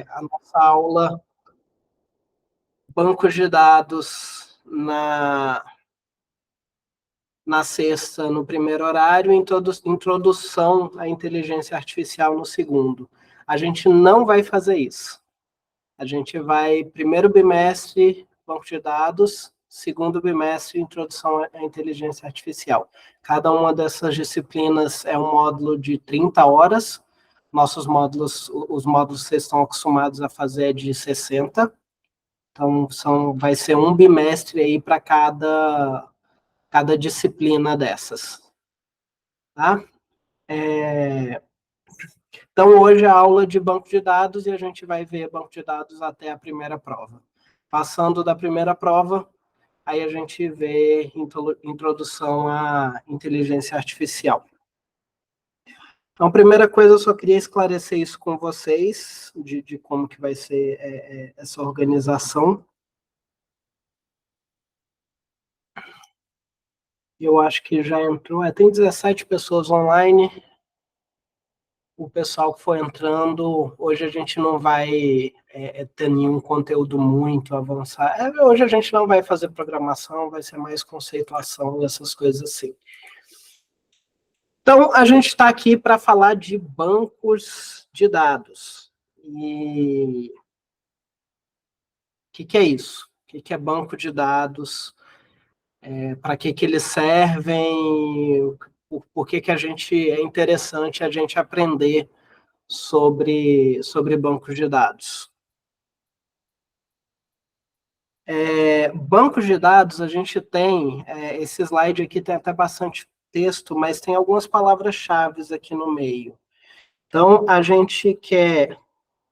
a nossa aula bancos de dados na sexta, no primeiro horário, e introdução à inteligência artificial no segundo. A gente não vai fazer isso. A gente vai, primeiro bimestre, banco de dados, segundo bimestre, introdução à inteligência artificial. Cada uma dessas disciplinas é um módulo de 30 horas. Nossos módulos, os módulos que vocês estão acostumados a fazer é de 60. Então, vai ser um bimestre aí para cada disciplina dessas. Tá? Então, hoje é a aula de banco de dados e a gente vai ver banco de dados até a primeira prova. Passando da primeira prova, aí a gente vê introdução à inteligência artificial. Então, a primeira coisa, eu só queria esclarecer isso com vocês, de como que vai ser essa organização. Eu acho que já entrou, tem 17 pessoas online. O pessoal que foi entrando, hoje a gente não vai ter nenhum conteúdo muito avançado. Hoje a gente não vai fazer programação, vai ser mais conceituação e essas coisas assim. Então, a gente está aqui para falar de bancos de dados. E o que é isso? O que é banco de dados? Para que eles servem? Por que a gente é interessante a gente aprender sobre bancos de dados? Bancos de dados, a gente tem, esse slide aqui tem até bastante texto, mas tem algumas palavras-chave aqui no meio. Então, a gente quer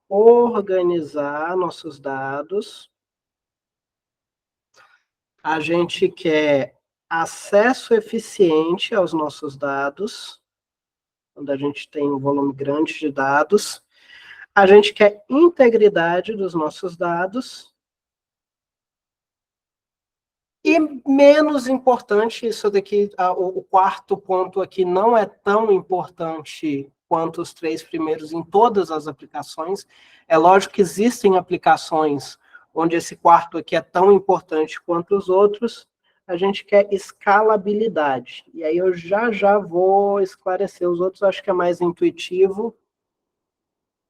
organizar nossos dados, a gente quer acesso eficiente aos nossos dados, quando a gente tem um volume grande de dados, a gente quer integridade dos nossos dados, e menos importante, isso daqui, o quarto ponto aqui não é tão importante quanto os 3 primeiros em todas as aplicações. É lógico que existem aplicações onde esse quarto aqui é tão importante quanto os outros. A gente quer escalabilidade. E aí eu já vou esclarecer. Os outros acho que é mais intuitivo.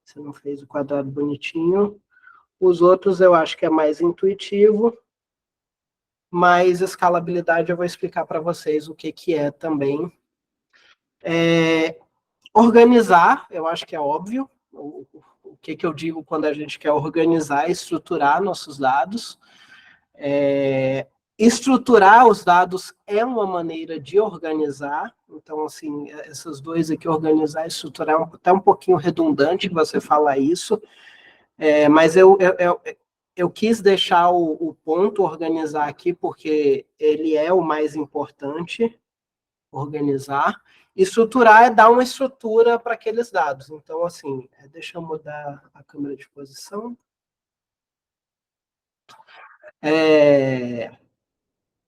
Você não fez o quadrado bonitinho. Os outros eu acho que é mais intuitivo. Mas escalabilidade eu vou explicar para vocês o que é também. Organizar, eu acho que é óbvio, o que eu digo quando a gente quer organizar, estruturar nossos dados. Estruturar os dados é uma maneira de organizar, então, assim, essas duas aqui, organizar e estruturar, é até um pouquinho redundante você falar isso, mas eu quis deixar o ponto organizar aqui, porque ele é o mais importante, organizar. Estruturar é dar uma estrutura para aqueles dados. Então, assim, deixa eu mudar a câmera de posição.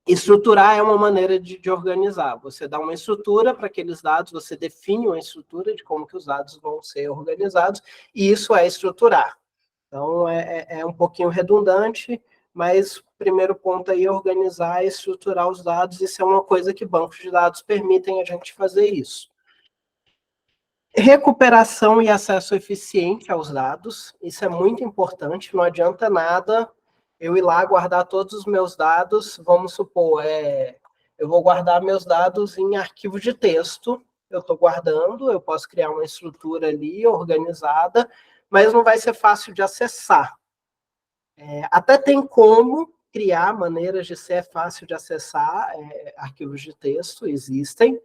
Estruturar é uma maneira de organizar. Você dá uma estrutura para aqueles dados, você define uma estrutura de como que os dados vão ser organizados, e isso é estruturar. Então, é um pouquinho redundante, mas o primeiro ponto aí é organizar e estruturar os dados. Isso é uma coisa que bancos de dados permitem a gente fazer isso. Recuperação e acesso eficiente aos dados. Isso é muito importante. Não adianta nada eu ir lá guardar todos os meus dados. Vamos supor, eu vou guardar meus dados em arquivo de texto. Eu estou guardando, eu posso criar uma estrutura ali organizada, mas não vai ser fácil de acessar. Até tem como criar maneiras de ser fácil de acessar arquivos de texto, existem,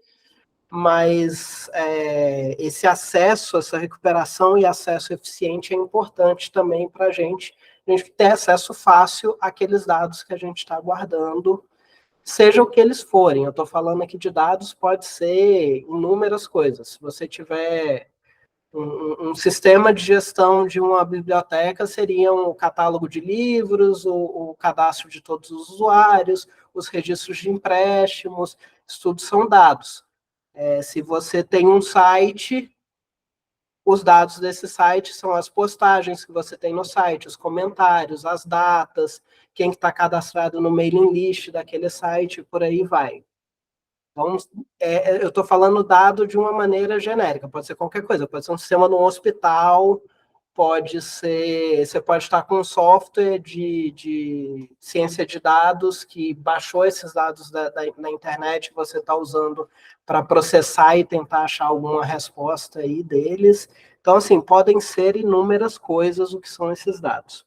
mas esse acesso, essa recuperação e acesso eficiente é importante também para a gente ter acesso fácil àqueles dados que a gente está guardando, seja o que eles forem. Eu estou falando aqui de dados, pode ser inúmeras coisas. Se você tiver um sistema de gestão de uma biblioteca, seria um catálogo de livros, o cadastro de todos os usuários, os registros de empréstimos, isso tudo são dados. Se você tem um site, Os dados desse site são as postagens que você tem no site, os comentários, as datas, quem está cadastrado no mailing list daquele site, por aí vai. Então, eu estou falando dado de uma maneira genérica, pode ser qualquer coisa, pode ser um sistema de um hospital, pode ser, você pode estar com um software de ciência de dados que baixou esses dados na internet que você está usando para processar e tentar achar alguma resposta aí deles. Então, assim, podem ser inúmeras coisas o que são esses dados.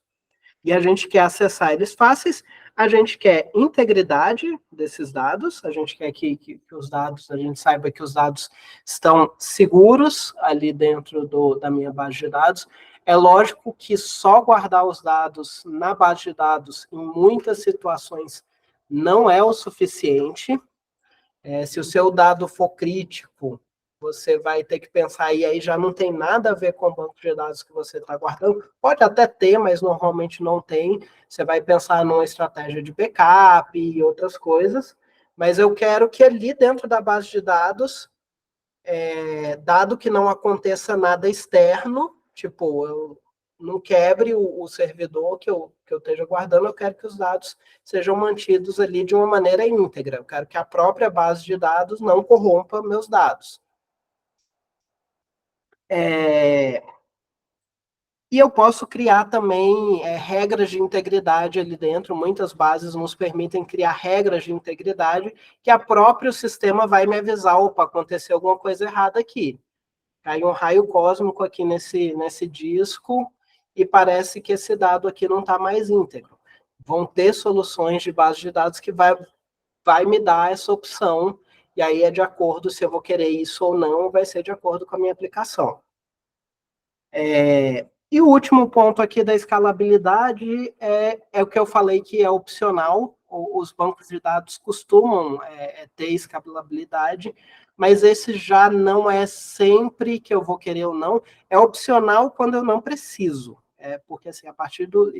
E a gente quer acessar eles fáceis, a gente quer integridade desses dados, a gente quer que os dados, a gente saiba que os dados estão seguros ali dentro da minha base de dados. É lógico que só guardar os dados na base de dados, em muitas situações, não é o suficiente. Se o seu dado for crítico, você vai ter que pensar, e aí já não tem nada a ver com o banco de dados que você está guardando. Pode até ter, mas normalmente não tem. Você vai pensar numa estratégia de backup e outras coisas. Mas eu quero que ali dentro da base de dados, dado que não aconteça nada externo, tipo, eu não quebre o servidor que eu esteja guardando, eu quero que os dados sejam mantidos ali de uma maneira íntegra. Eu quero que a própria base de dados não corrompa meus dados. E eu posso criar também regras de integridade ali dentro. Muitas bases nos permitem criar regras de integridade que a próprio sistema vai me avisar, opa, aconteceu alguma coisa errada aqui. Caiu um raio cósmico aqui nesse disco e parece que esse dado aqui não está mais íntegro. Vão ter soluções de base de dados que vai me dar essa opção, e aí é de acordo se eu vou querer isso ou não, vai ser de acordo com a minha aplicação. E o último ponto aqui da escalabilidade é o que eu falei que é opcional. Os bancos de dados costumam ter escalabilidade, mas esse já não é sempre que eu vou querer ou não. É opcional quando eu não preciso. Porque, assim, a partir do...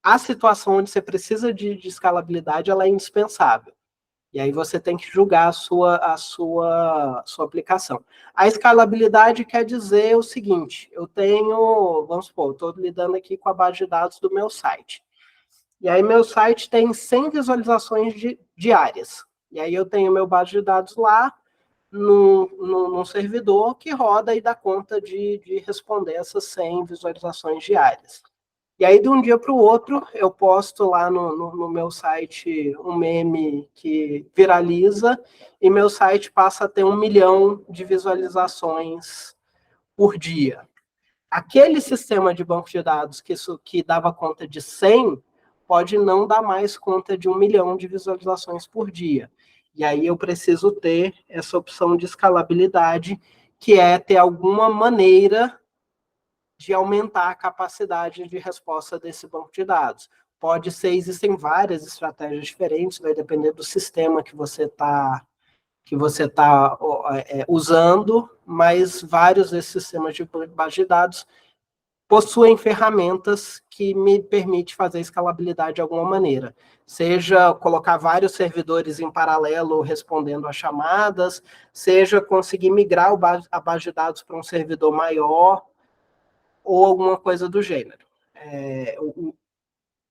A situação onde você precisa de escalabilidade, ela é indispensável. E aí você tem que julgar a sua aplicação. A escalabilidade quer dizer o seguinte, eu tenho, vamos supor, estou lidando aqui com a base de dados do meu site. E aí meu site tem 100 visualizações diárias. E aí eu tenho meu base de dados lá, num servidor que roda e dá conta de responder essas 100 visualizações diárias. E aí, de um dia para o outro, eu posto lá no meu site um meme que viraliza e meu site passa a ter 1 milhão de visualizações por dia. Aquele sistema de banco de dados que dava conta de 100 pode não dar mais conta de 1 milhão de visualizações por dia. E aí eu preciso ter essa opção de escalabilidade, que é ter alguma maneira de aumentar a capacidade de resposta desse banco de dados. Pode ser, existem várias estratégias diferentes, vai depender do sistema que você está usando, mas vários desses sistemas de base de dados possuem ferramentas que me permitem fazer escalabilidade de alguma maneira. Seja colocar vários servidores em paralelo respondendo a chamadas, seja conseguir migrar a base de dados para um servidor maior, ou alguma coisa do gênero.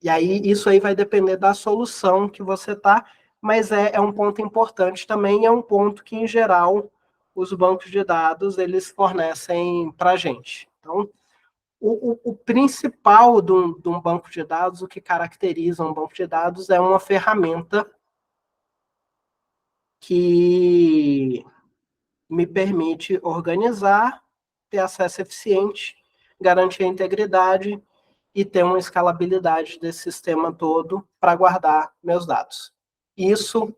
E aí, isso aí vai depender da solução que você está, mas é um ponto importante também, é um ponto que, em geral, os bancos de dados, eles fornecem para a gente. Então, o principal de um banco de dados, o que caracteriza um banco de dados, é uma ferramenta que me permite organizar, ter acesso eficiente, garantir a integridade e ter uma escalabilidade desse sistema todo para guardar meus dados. Isso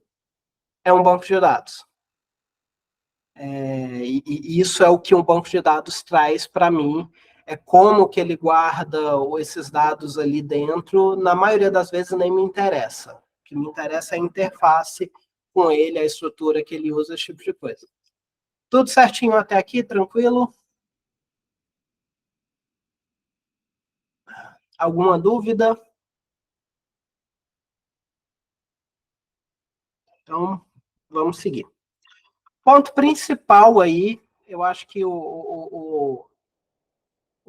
é um banco de dados. E isso é o que um banco de dados traz para mim, é como que ele guarda esses dados ali dentro, na maioria das vezes nem me interessa. O que me interessa é a interface com ele, a estrutura que ele usa, esse tipo de coisa. Tudo certinho até aqui, tranquilo? Alguma dúvida? Então, vamos seguir. Ponto principal aí, eu acho que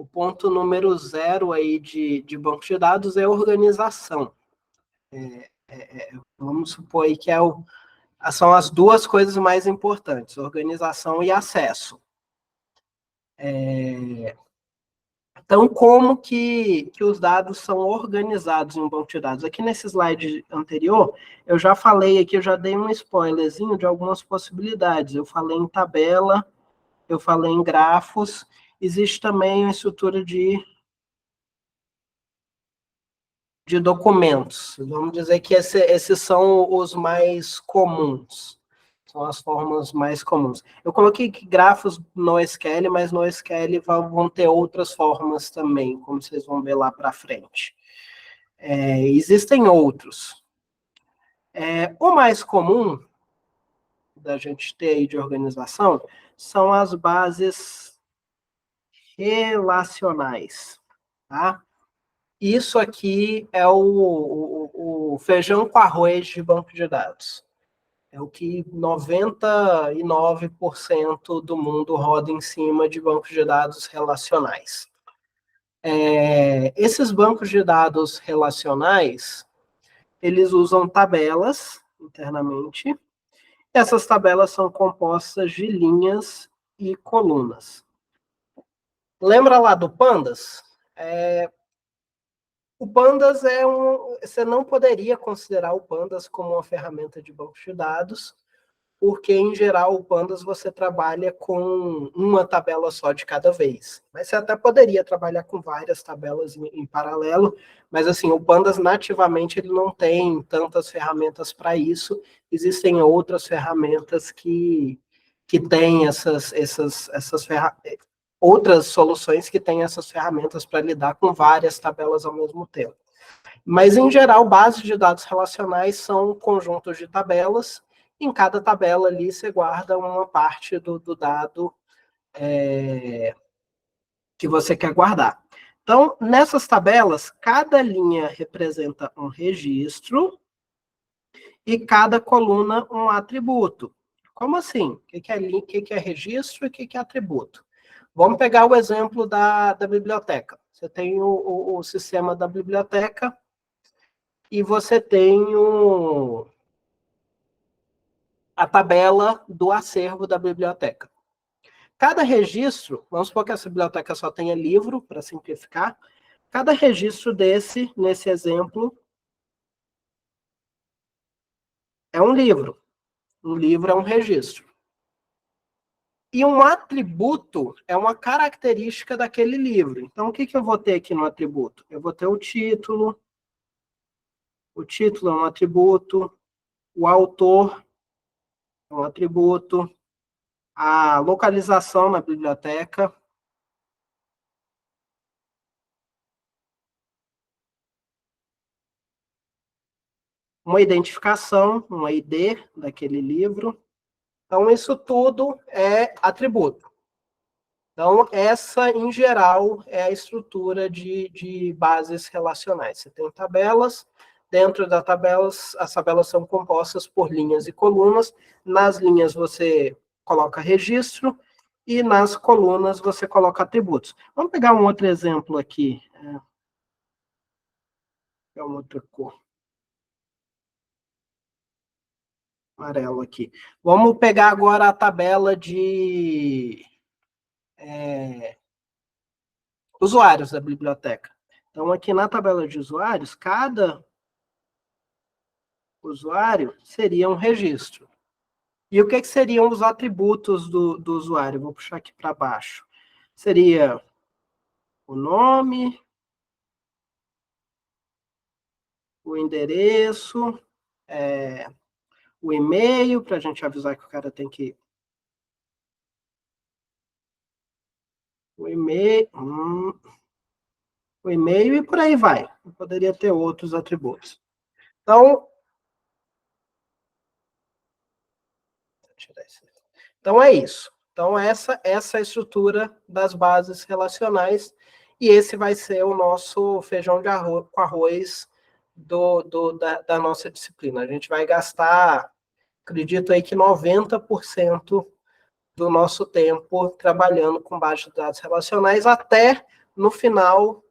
o ponto número 0 aí de banco de dados é organização. Vamos supor aí que são as duas coisas mais importantes, organização e acesso. Então, como que os dados são organizados em um banco de dados? Aqui nesse slide anterior, eu já falei aqui, eu já dei um spoilerzinho de algumas possibilidades. Eu falei em tabela, eu falei em grafos, existe também uma estrutura de documentos. Vamos dizer que esses são os mais comuns. São as formas mais comuns. Eu coloquei aqui grafos no SQL, mas no SQL vão ter outras formas também, como vocês vão ver lá para frente. Existem outros. O mais comum da gente ter aí de organização são as bases relacionais, tá? Isso aqui é o feijão com arroz de banco de dados. É o que 99% do mundo roda em cima de bancos de dados relacionais. Esses bancos de dados relacionais, eles usam tabelas internamente. Essas tabelas são compostas de linhas e colunas. Lembra lá do Pandas? O Pandas você não poderia considerar o Pandas como uma ferramenta de banco de dados, porque, em geral, o Pandas você trabalha com uma tabela só de cada vez. Mas você até poderia trabalhar com várias tabelas em paralelo, mas, assim, o Pandas, nativamente, ele não tem tantas ferramentas para isso. Existem outras ferramentas que têm outras soluções que têm essas ferramentas para lidar com várias tabelas ao mesmo tempo. Mas, em geral, bases de dados relacionais são conjuntos de tabelas. Em cada tabela ali você guarda uma parte do dado que você quer guardar. Então, nessas tabelas, cada linha representa um registro e cada coluna um atributo. Como assim? O que é registro e o que é atributo? Vamos pegar o exemplo da biblioteca. Você tem o sistema da biblioteca e você tem a tabela do acervo da biblioteca. Cada registro, vamos supor que essa biblioteca só tenha livro, para simplificar, cada registro nesse exemplo, é um livro. Um livro é um registro. E um atributo é uma característica daquele livro. Então, o que eu vou ter aqui no atributo? Eu vou ter o título é um atributo, o autor é um atributo, a localização na biblioteca, uma identificação, um ID daquele livro. Então, isso tudo é atributo. Então, essa, em geral, é a estrutura de bases relacionais. Você tem tabelas, dentro das tabelas, as tabelas são compostas por linhas e colunas. Nas linhas você coloca registro e nas colunas você coloca atributos. Vamos pegar um outro exemplo aqui. É uma outra cor. Amarelo aqui. Vamos pegar agora a tabela de usuários da biblioteca. Então, aqui na tabela de usuários, cada usuário seria um registro. E o que seriam os atributos do usuário? Vou puxar aqui para baixo. Seria o nome, o endereço, o e-mail, para a gente avisar que o cara tem que... O e-mail e por aí vai. Poderia ter outros atributos. Então é isso. Então, essa é a estrutura das bases relacionais, e esse vai ser o nosso feijão com arroz da nossa disciplina. A gente vai gastar, acredito aí que 90% do nosso tempo trabalhando com bases de dados relacionais, até no final,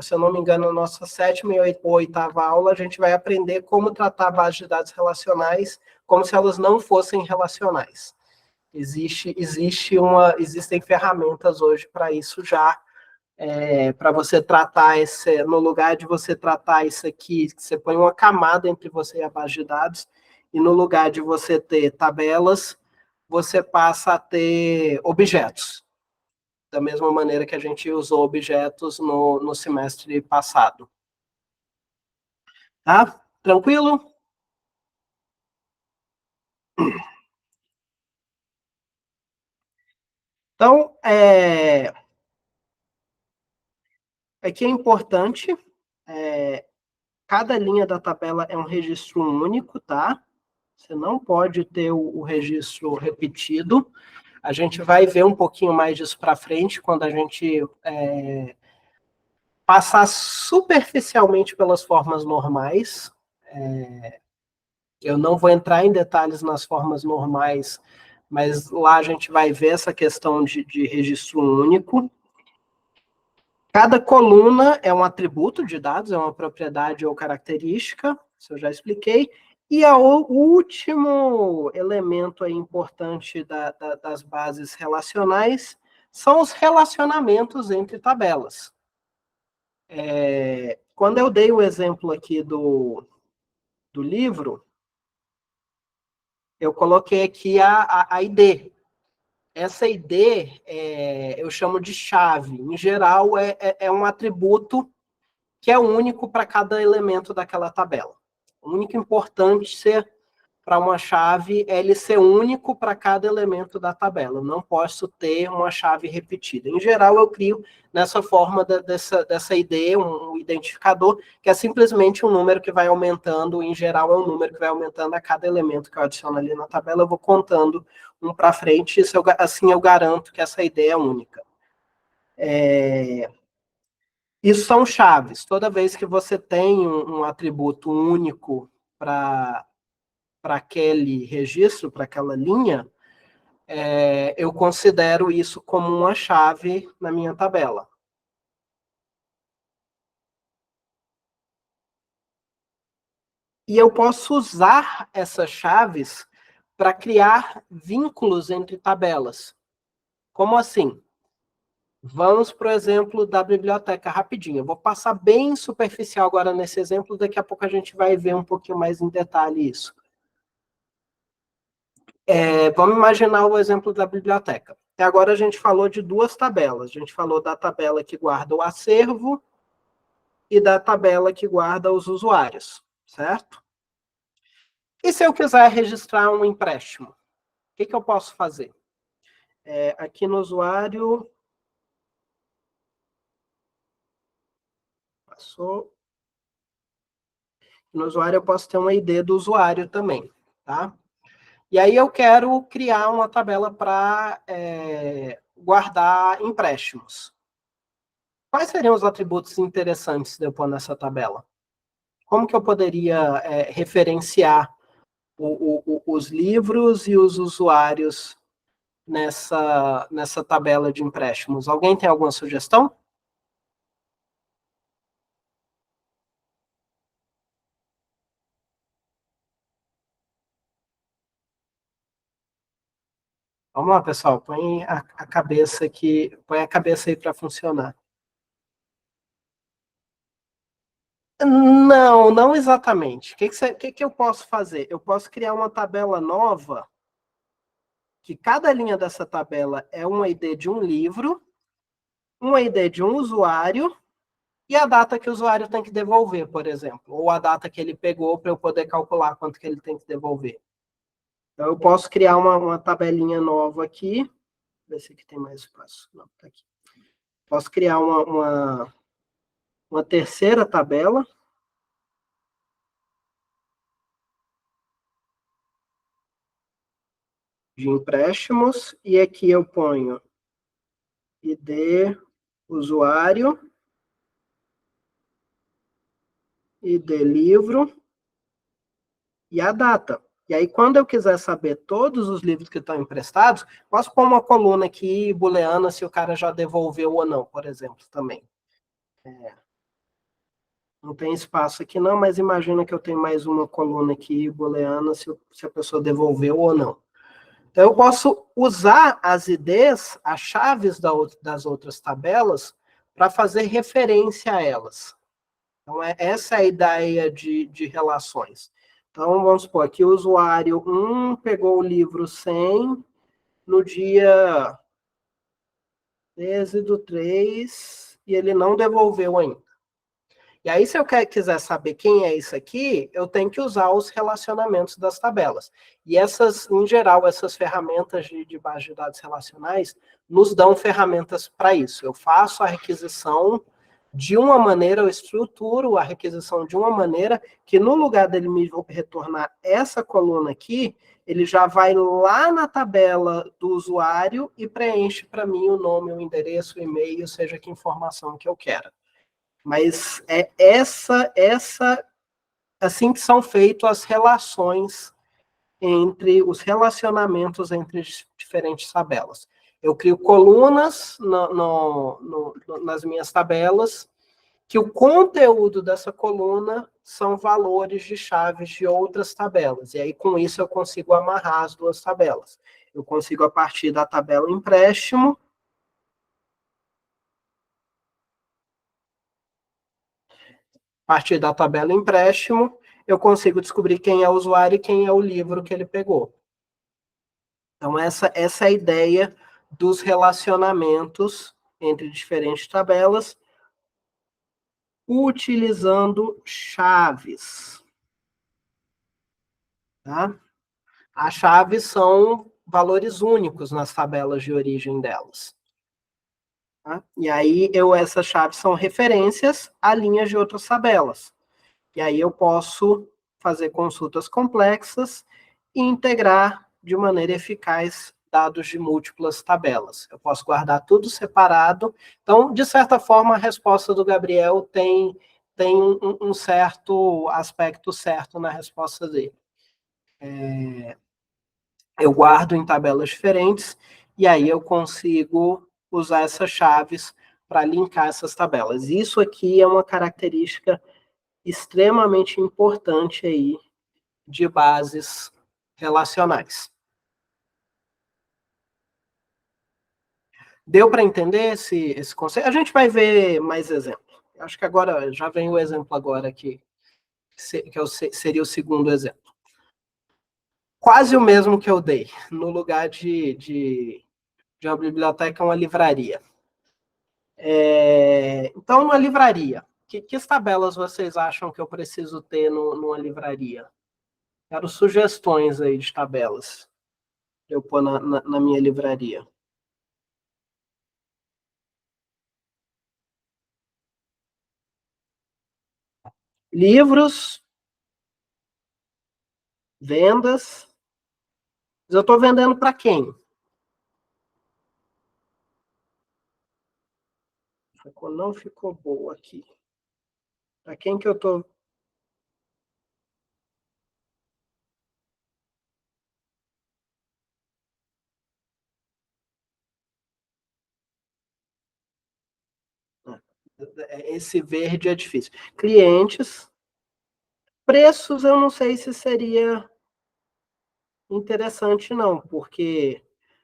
se eu não me engano, na nossa 7ª e 8ª aula, a gente vai aprender como tratar bases de dados relacionais como se elas não fossem relacionais. Existem ferramentas hoje para isso já, para você tratar no lugar de você tratar isso aqui, você põe uma camada entre você e a base de dados, e no lugar de você ter tabelas, você passa a ter objetos, da mesma maneira que a gente usou objetos no semestre passado. Tá? Tranquilo? Então, aqui é importante, cada linha da tabela é um registro único, tá? Você não pode ter o registro repetido. A gente vai ver um pouquinho mais disso para frente, quando a gente passar superficialmente pelas formas normais. Eu não vou entrar em detalhes nas formas normais, mas lá a gente vai ver essa questão de registro único. Cada coluna é um atributo de dados, é uma propriedade ou característica, isso eu já expliquei. E o último elemento aí importante das bases relacionais são os relacionamentos entre tabelas. Quando eu dei o exemplo aqui do livro, eu coloquei aqui a ID. Essa ID eu chamo de chave. Em geral, é um atributo que é único para cada elemento daquela tabela. O único importante para uma chave é ele ser único para cada elemento da tabela. Eu não posso ter uma chave repetida. Em geral, eu crio nessa forma dessa ID, um identificador, que é simplesmente um número que vai aumentando. Em geral, é um número que vai aumentando a cada elemento que eu adiciono ali na tabela. Eu vou contando um para frente, assim eu garanto que essa ID é única. Isso são chaves. Toda vez que você tem um atributo único para aquele registro, para aquela linha, eu considero isso como uma chave na minha tabela. E eu posso usar essas chaves para criar vínculos entre tabelas. Como assim? Vamos para o exemplo da biblioteca rapidinho. Eu vou passar bem superficial agora nesse exemplo, daqui a pouco a gente vai ver um pouquinho mais em detalhe isso. Vamos imaginar o exemplo da biblioteca. Até agora a gente falou de duas tabelas. A gente falou da tabela que guarda o acervo e da tabela que guarda os usuários, certo? E se eu quiser registrar um empréstimo? O que eu posso fazer? Aqui no usuário... Passou. No usuário eu posso ter uma ID do usuário também, tá? E aí eu quero criar uma tabela para guardar empréstimos. Quais seriam os atributos interessantes de eu pôr nessa tabela? Como que eu poderia referenciar os livros e os usuários nessa tabela de empréstimos? Alguém tem alguma sugestão? Vamos lá, pessoal, põe a cabeça aqui, põe a cabeça aí para funcionar. Não, não exatamente. O que eu posso fazer? Eu posso criar uma tabela nova, que cada linha dessa tabela é uma ID de um livro, uma ID de um usuário, e a data que o usuário tem que devolver, por exemplo, ou a data que ele pegou para eu poder calcular quanto que ele tem que devolver. Então, eu posso criar uma tabelinha nova aqui. Ver se aqui tem mais espaço. Não, tá aqui. Posso criar uma terceira tabela. De empréstimos. E aqui eu ponho ID usuário, ID livro e a data. E aí, quando eu quiser saber todos os livros que estão emprestados, posso pôr uma coluna aqui, booleana, se o cara já devolveu ou não, por exemplo, também. Não tem espaço aqui não, mas imagina que eu tenho mais uma coluna aqui, booleana, se a pessoa devolveu ou não. Então, eu posso usar as IDs, as chaves das outras tabelas, para fazer referência a elas. Então, essa é a ideia de relações. Então, vamos supor, aqui o usuário 1 pegou o livro 100 no dia 13/3 e ele não devolveu ainda. E aí, se eu quiser saber quem é isso aqui, eu tenho que usar os relacionamentos das tabelas. E essas, em geral, essas ferramentas de base de dados relacionais nos dão ferramentas para isso. Eu faço a requisição de uma maneira, eu estruturo a requisição de uma maneira que no lugar dele me retornar essa coluna aqui, ele já vai lá na tabela do usuário e preenche para mim o nome, o endereço, o e-mail, seja que informação que eu quero. Mas é assim que são feitas as relações os relacionamentos entre diferentes tabelas. Eu crio colunas nas minhas tabelas, que o conteúdo dessa coluna são valores de chaves de outras tabelas. E aí, com isso, eu consigo amarrar as duas tabelas. Eu consigo, a partir da tabela empréstimo, eu consigo descobrir quem é o usuário e quem é o livro que ele pegou. Então, essa é a ideia dos relacionamentos entre diferentes tabelas, utilizando chaves. Tá? As chaves são valores únicos nas tabelas de origem delas. Tá? E aí, essas chaves são referências a linhas de outras tabelas. E aí eu posso fazer consultas complexas e integrar de maneira eficaz dados de múltiplas tabelas. Eu posso guardar tudo separado. Então, de certa forma, a resposta do Gabriel tem um certo aspecto certo na resposta dele. Eu guardo em tabelas diferentes e aí eu consigo usar essas chaves para linkar essas tabelas. Isso aqui é uma característica extremamente importante aí de bases relacionais. Deu para entender esse conceito? A gente vai ver mais exemplos. Acho que agora já vem o exemplo agora aqui, que seria o segundo exemplo. Quase o mesmo que eu dei, no lugar de uma biblioteca, uma livraria. Então, numa livraria, que tabelas vocês acham que eu preciso ter numa livraria? Quero sugestões aí de tabelas para eu pôr na minha livraria. Livros, vendas. Eu estou vendendo para quem? Não ficou boa aqui. Para quem que eu estou... Esse verde é difícil. Clientes. Preços, eu não sei se seria interessante, não, porque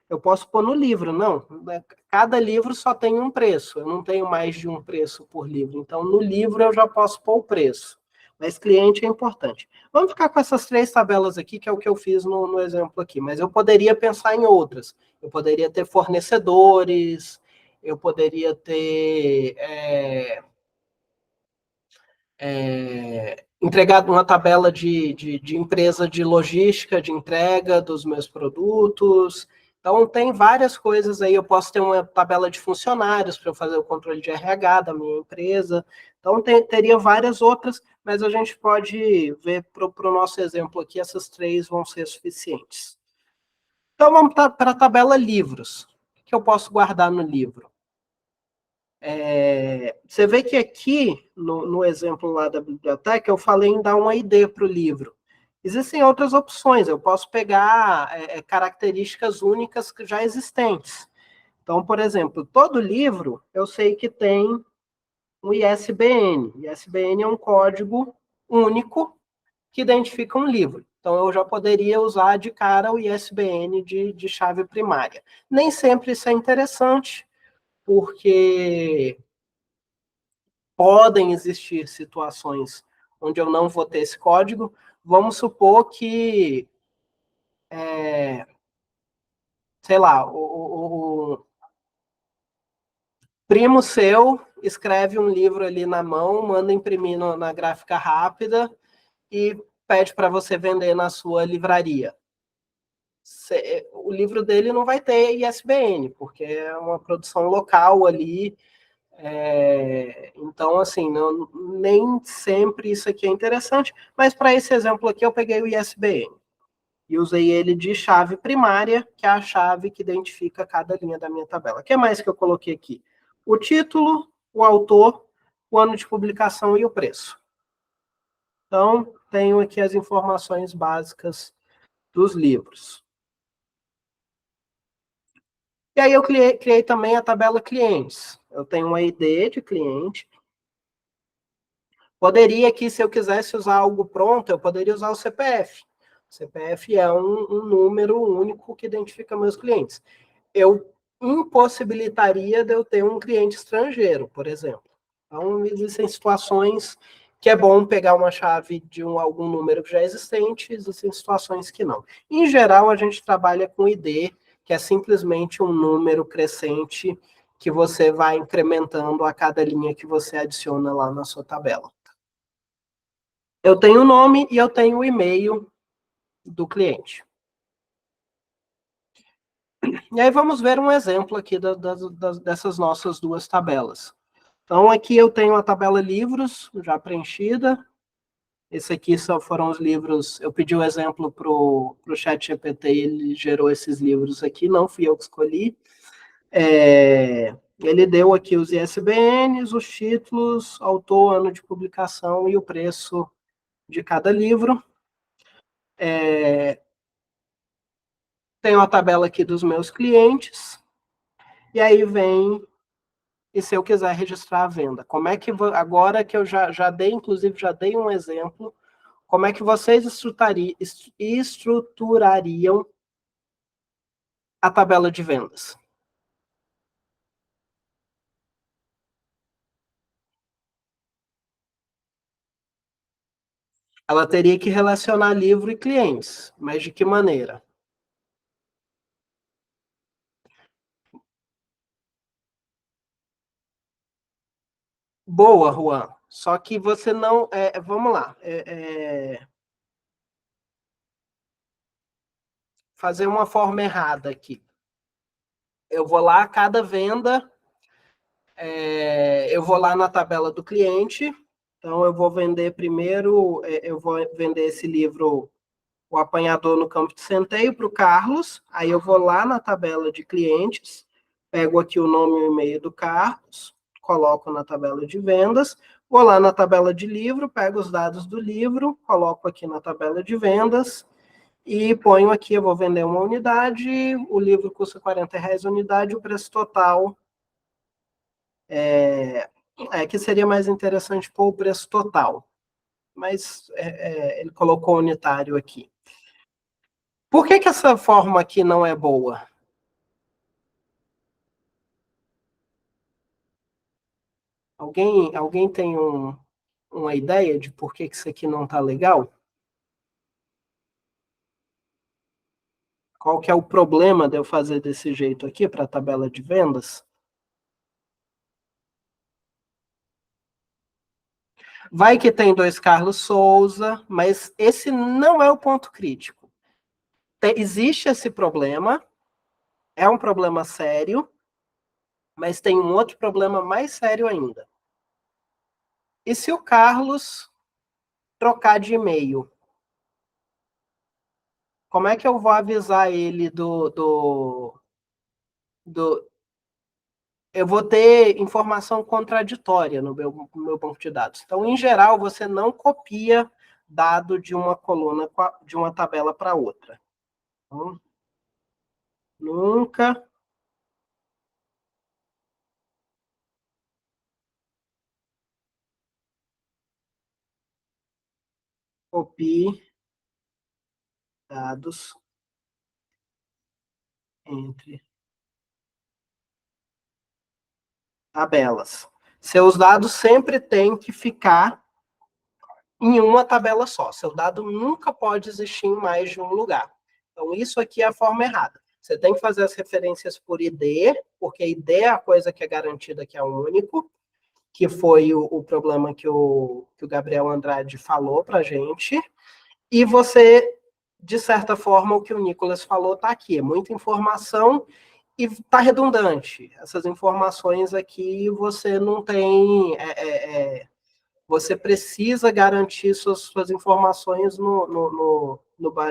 eu posso pôr no livro, não. Cada livro só tem um preço, eu não tenho mais de um preço por livro. Então, no livro eu já posso pôr o preço. Mas cliente é importante. Vamos ficar com essas três tabelas aqui, que é o que eu fiz no exemplo aqui. Mas eu poderia pensar em outras. Eu poderia ter fornecedores, eu poderia ter entregado uma tabela de empresa de logística, de entrega dos meus produtos. Então, tem várias coisas aí. Eu posso ter uma tabela de funcionários para eu fazer o controle de RH da minha empresa. Então, teria várias outras, mas a gente pode ver para o nosso exemplo aqui, essas três vão ser suficientes. Então, vamos para a tabela livros. O que eu posso guardar no livro? Você vê que aqui, no exemplo lá da biblioteca, eu falei em dar uma ID para o livro. Existem outras opções, eu posso pegar características únicas já existentes. Então, por exemplo, todo livro eu sei que tem um ISBN. ISBN é um código único que identifica um livro. Então, eu já poderia usar de cara o ISBN de chave primária. Nem sempre isso é interessante, porque podem existir situações onde eu não vou ter esse código. Vamos supor que, sei lá, o primo seu escreve um livro ali na mão, manda imprimir na gráfica rápida e pede para você vender na sua livraria. O livro dele não vai ter ISBN, porque é uma produção local ali. Então, assim, não, nem sempre isso aqui é interessante, mas para esse exemplo aqui eu peguei o ISBN e usei ele de chave primária, que é a chave que identifica cada linha da minha tabela. O que mais que eu coloquei aqui? O título, o autor, o ano de publicação e o preço. Então, tenho aqui as informações básicas dos livros. E aí eu criei também a tabela clientes. Eu tenho uma ID de cliente. Poderia aqui, se eu quisesse usar algo pronto, eu poderia usar o CPF. O CPF é um número único que identifica meus clientes. Eu impossibilitaria de eu ter um cliente estrangeiro, por exemplo. Então, existem situações que é bom pegar uma chave de algum número que já é existente, existem situações que não. Em geral, a gente trabalha com ID, que é simplesmente um número crescente que você vai incrementando a cada linha que você adiciona lá na sua tabela. Eu tenho o nome e eu tenho o e-mail do cliente. E aí vamos ver um exemplo aqui dessas nossas duas tabelas. Então, aqui eu tenho a tabela livros já preenchida. Esse aqui só foram os livros. Eu pedi o exemplo para o chat GPT, ele gerou esses livros aqui, não fui eu que escolhi. Ele deu aqui os ISBNs, os títulos, autor, ano de publicação e o preço de cada livro. Tenho a tabela aqui dos meus clientes. E aí vem, e se eu quiser registrar a venda, como é que, agora que eu já dei, inclusive já dei um exemplo, como é que vocês estruturariam a tabela de vendas? Ela teria que relacionar livro e clientes, mas de que maneira? Boa, Juan. Só que você não. Vamos lá. Fazer uma forma errada aqui. Eu vou lá, cada venda, eu vou lá na tabela do cliente. Então, eu vou vender primeiro, eu vou vender esse livro, O Apanhador no Campo de Centeio, para o Carlos. Aí eu vou lá na tabela de clientes, pego aqui o nome e o e-mail do Carlos, coloco na tabela de vendas, vou lá na tabela de livro, pego os dados do livro, coloco aqui na tabela de vendas e ponho aqui, eu vou vender uma unidade, o livro custa R$ 40 a unidade, o preço total que seria mais interessante pôr o preço total, mas ele colocou unitário aqui. Por que essa forma aqui não é boa? Alguém tem uma ideia de por que isso aqui não está legal? Qual que é o problema de eu fazer desse jeito aqui para a tabela de vendas? Vai que tem dois Carlos Souza, mas esse não é o ponto crítico. Existe esse problema, é um problema sério, mas tem um outro problema mais sério ainda. E se o Carlos trocar de e-mail? Como é que eu vou avisar ele do eu vou ter informação contraditória no meu banco de dados. Então, em geral, você não copia dado de uma coluna, de uma tabela para outra. Então, nunca copie dados entre tabelas. Seus dados sempre têm que ficar em uma tabela só. Seu dado nunca pode existir em mais de um lugar. Então, isso aqui é a forma errada. Você tem que fazer as referências por ID, porque ID é a coisa que é garantida que é único, que foi o problema que o Gabriel Andrade falou para a gente. E você, de certa forma, o que o Nicolas falou está aqui. É muita informação e está redundante. Essas informações aqui você não tem... você precisa garantir suas informações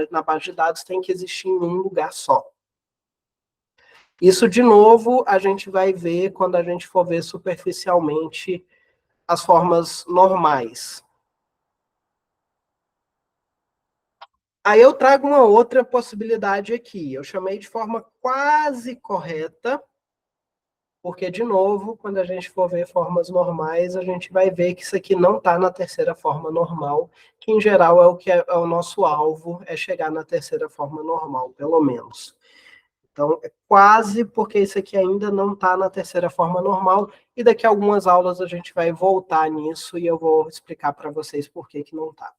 na base de dados, tem que existir em um lugar só. Isso, de novo, a gente vai ver quando a gente for ver superficialmente as formas normais. Aí eu trago uma outra possibilidade aqui. Eu chamei de forma quase correta, porque, de novo, quando a gente for ver formas normais, a gente vai ver que isso aqui não está na terceira forma normal, que, em geral, é o que é o nosso alvo, é chegar na terceira forma normal, pelo menos. Então, é quase, porque isso aqui ainda não está na terceira forma normal, e daqui a algumas aulas a gente vai voltar nisso e eu vou explicar para vocês por que não está.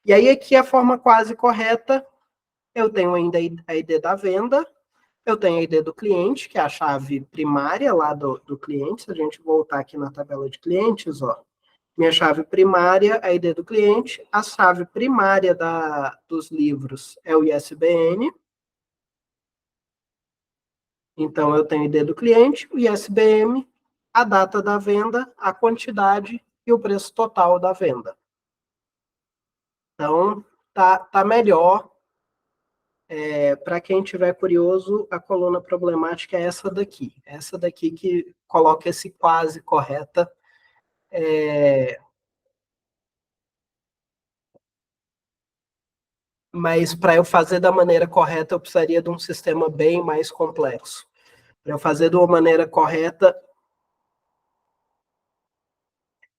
E aí, aqui, a forma quase correta, eu tenho ainda a ID da venda, eu tenho a ID do cliente, que é a chave primária lá do cliente. Se a gente voltar aqui na tabela de clientes, ó, minha chave primária, a ID do cliente. A chave primária dos livros é o ISBN. Então, eu tenho a ID do cliente, o ISBN, a data da venda, a quantidade e o preço total da venda. Então, tá melhor. Para quem tiver curioso, a coluna problemática é essa daqui. Essa daqui que coloca esse quase correta. Mas para eu fazer da maneira correta, eu precisaria de um sistema bem mais complexo. Para eu fazer de uma maneira correta,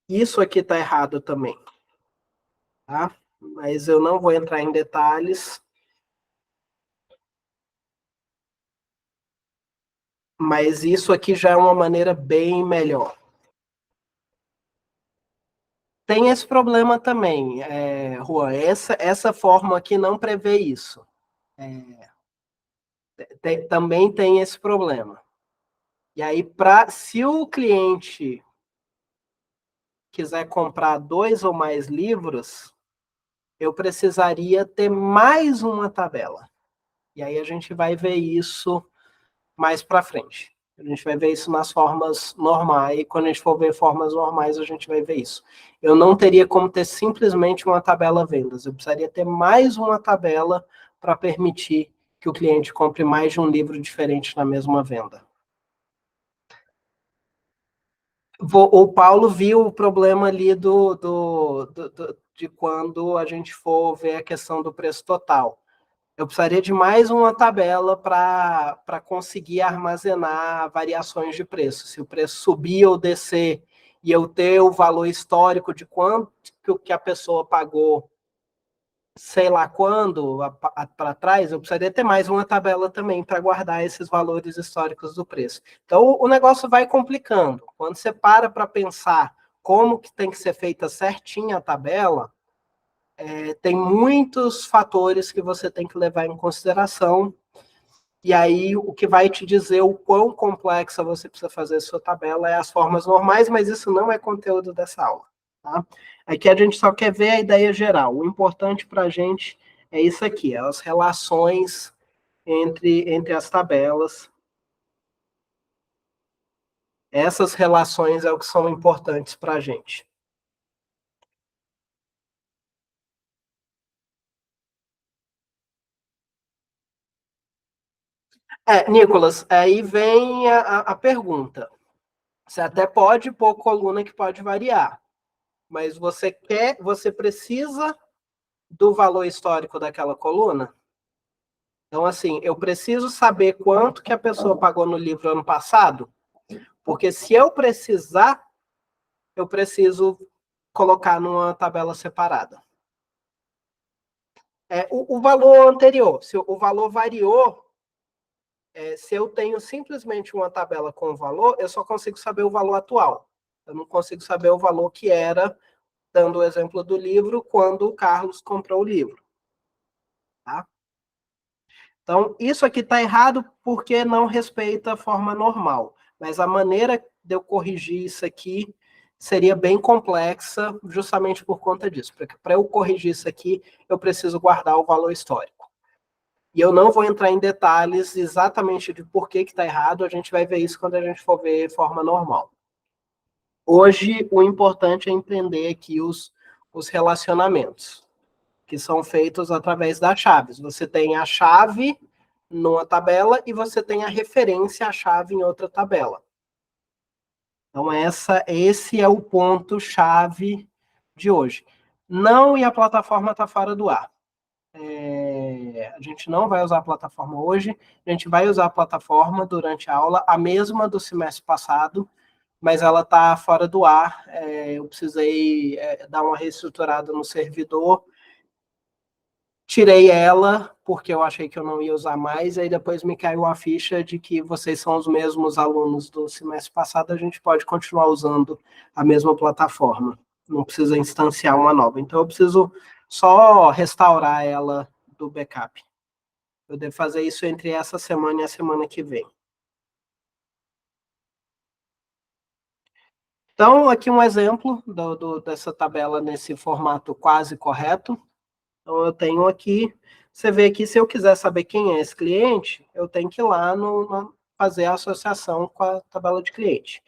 isso aqui está errado também. Tá? Mas eu não vou entrar em detalhes. Mas isso aqui já é uma maneira bem melhor. Tem esse problema também, Juan. Essa forma aqui não prevê isso. Também tem esse problema. E aí, se o cliente quiser comprar 2 ou mais livros, eu precisaria ter mais uma tabela. E aí a gente vai ver isso mais para frente. A gente vai ver isso nas formas normais, e quando a gente for ver formas normais, a gente vai ver isso. Eu não teria como ter simplesmente uma tabela vendas, eu precisaria ter mais uma tabela para permitir que o cliente compre mais de um livro diferente na mesma venda. O Paulo viu o problema ali de quando a gente for ver a questão do preço total. Eu precisaria de mais uma tabela para conseguir armazenar variações de preço. Se o preço subir ou descer e eu ter o valor histórico de quanto que a pessoa pagou, sei lá quando, para trás, eu precisaria ter mais uma tabela também para guardar esses valores históricos do preço. Então, o negócio vai complicando. Quando você para pensar como que tem que ser feita certinha a tabela, tem muitos fatores que você tem que levar em consideração, e aí o que vai te dizer o quão complexa você precisa fazer a sua tabela é as formas normais, mas isso não é conteúdo dessa aula. Tá? Aqui a gente só quer ver a ideia geral. O importante para a gente é isso aqui, as relações entre as tabelas. Essas relações é o que são importantes para a gente. Nicolas, aí vem a pergunta. Você até pode pôr coluna que pode variar, mas você precisa do valor histórico daquela coluna. Então, assim, eu preciso saber quanto que a pessoa pagou no livro ano passado, porque se eu precisar, eu preciso colocar numa tabela separada. O valor anterior, se o valor variou, se eu tenho simplesmente uma tabela com o valor, eu só consigo saber o valor atual. Eu não consigo saber o valor que era, dando o exemplo do livro, quando o Carlos comprou o livro. Tá? Então, isso aqui está errado porque não respeita a forma normal. Mas a maneira de eu corrigir isso aqui seria bem complexa, justamente por conta disso. Para eu corrigir isso aqui, eu preciso guardar o valor histórico. E eu não vou entrar em detalhes exatamente de por que está errado, a gente vai ver isso quando a gente for ver forma normal. Hoje, o importante é entender aqui os relacionamentos, que são feitos através das chaves. Você tem a chave numa tabela e você tem a referência à chave em outra tabela. Então, esse é o ponto-chave de hoje. Não, e a plataforma está fora do ar. A gente não vai usar a plataforma hoje, a gente vai usar a plataforma durante a aula, a mesma do semestre passado, mas ela está fora do ar. Eu precisei dar uma reestruturada no servidor, tirei ela, porque eu achei que eu não ia usar mais, aí depois me caiu a ficha de que vocês são os mesmos alunos do semestre passado, a gente pode continuar usando a mesma plataforma, não precisa instanciar uma nova. Então, eu preciso só restaurar ela do backup. Eu devo fazer isso entre essa semana e a semana que vem. Então, aqui um exemplo dessa tabela nesse formato quase correto. Então, eu tenho aqui, você vê aqui, se eu quiser saber quem é esse cliente, eu tenho que ir lá fazer a associação com a tabela de cliente.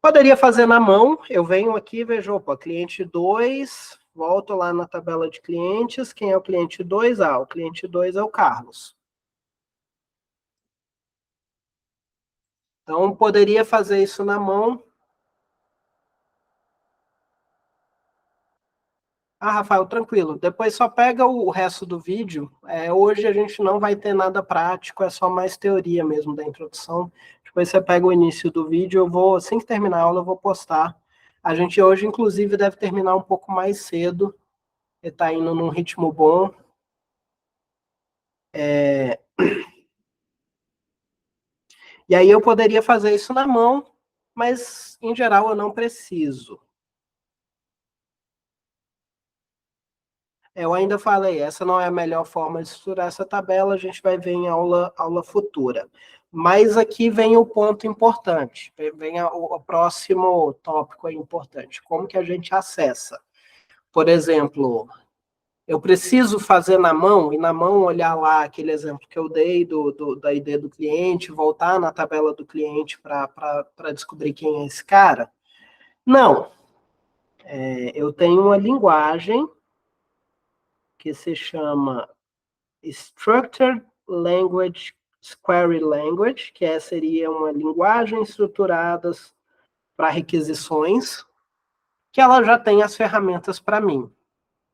Poderia fazer na mão, eu venho aqui e vejo, opa, cliente 2, volto lá na tabela de clientes, quem é o cliente 2? O cliente 2 é o Carlos. Então, poderia fazer isso na mão. Rafael, tranquilo. Depois só pega o resto do vídeo. Hoje a gente não vai ter nada prático, é só mais teoria mesmo da introdução. Depois você pega o início do vídeo, assim que terminar a aula, eu vou postar. A gente hoje, inclusive, deve terminar um pouco mais cedo. Está indo num ritmo bom. E aí eu poderia fazer isso na mão, mas, em geral, eu não preciso. Eu ainda falei, essa não é a melhor forma de estruturar essa tabela, a gente vai ver em aula futura. Mas aqui vem o ponto importante, vem o próximo tópico aí importante, como que a gente acessa. Por exemplo, eu preciso fazer na mão, e na mão olhar lá aquele exemplo que eu dei da ID do cliente, voltar na tabela do cliente para descobrir quem é esse cara? Não. Eu tenho uma linguagem que se chama Structured Language Query Language, que seria uma linguagem estruturada para requisições, que ela já tem as ferramentas para mim,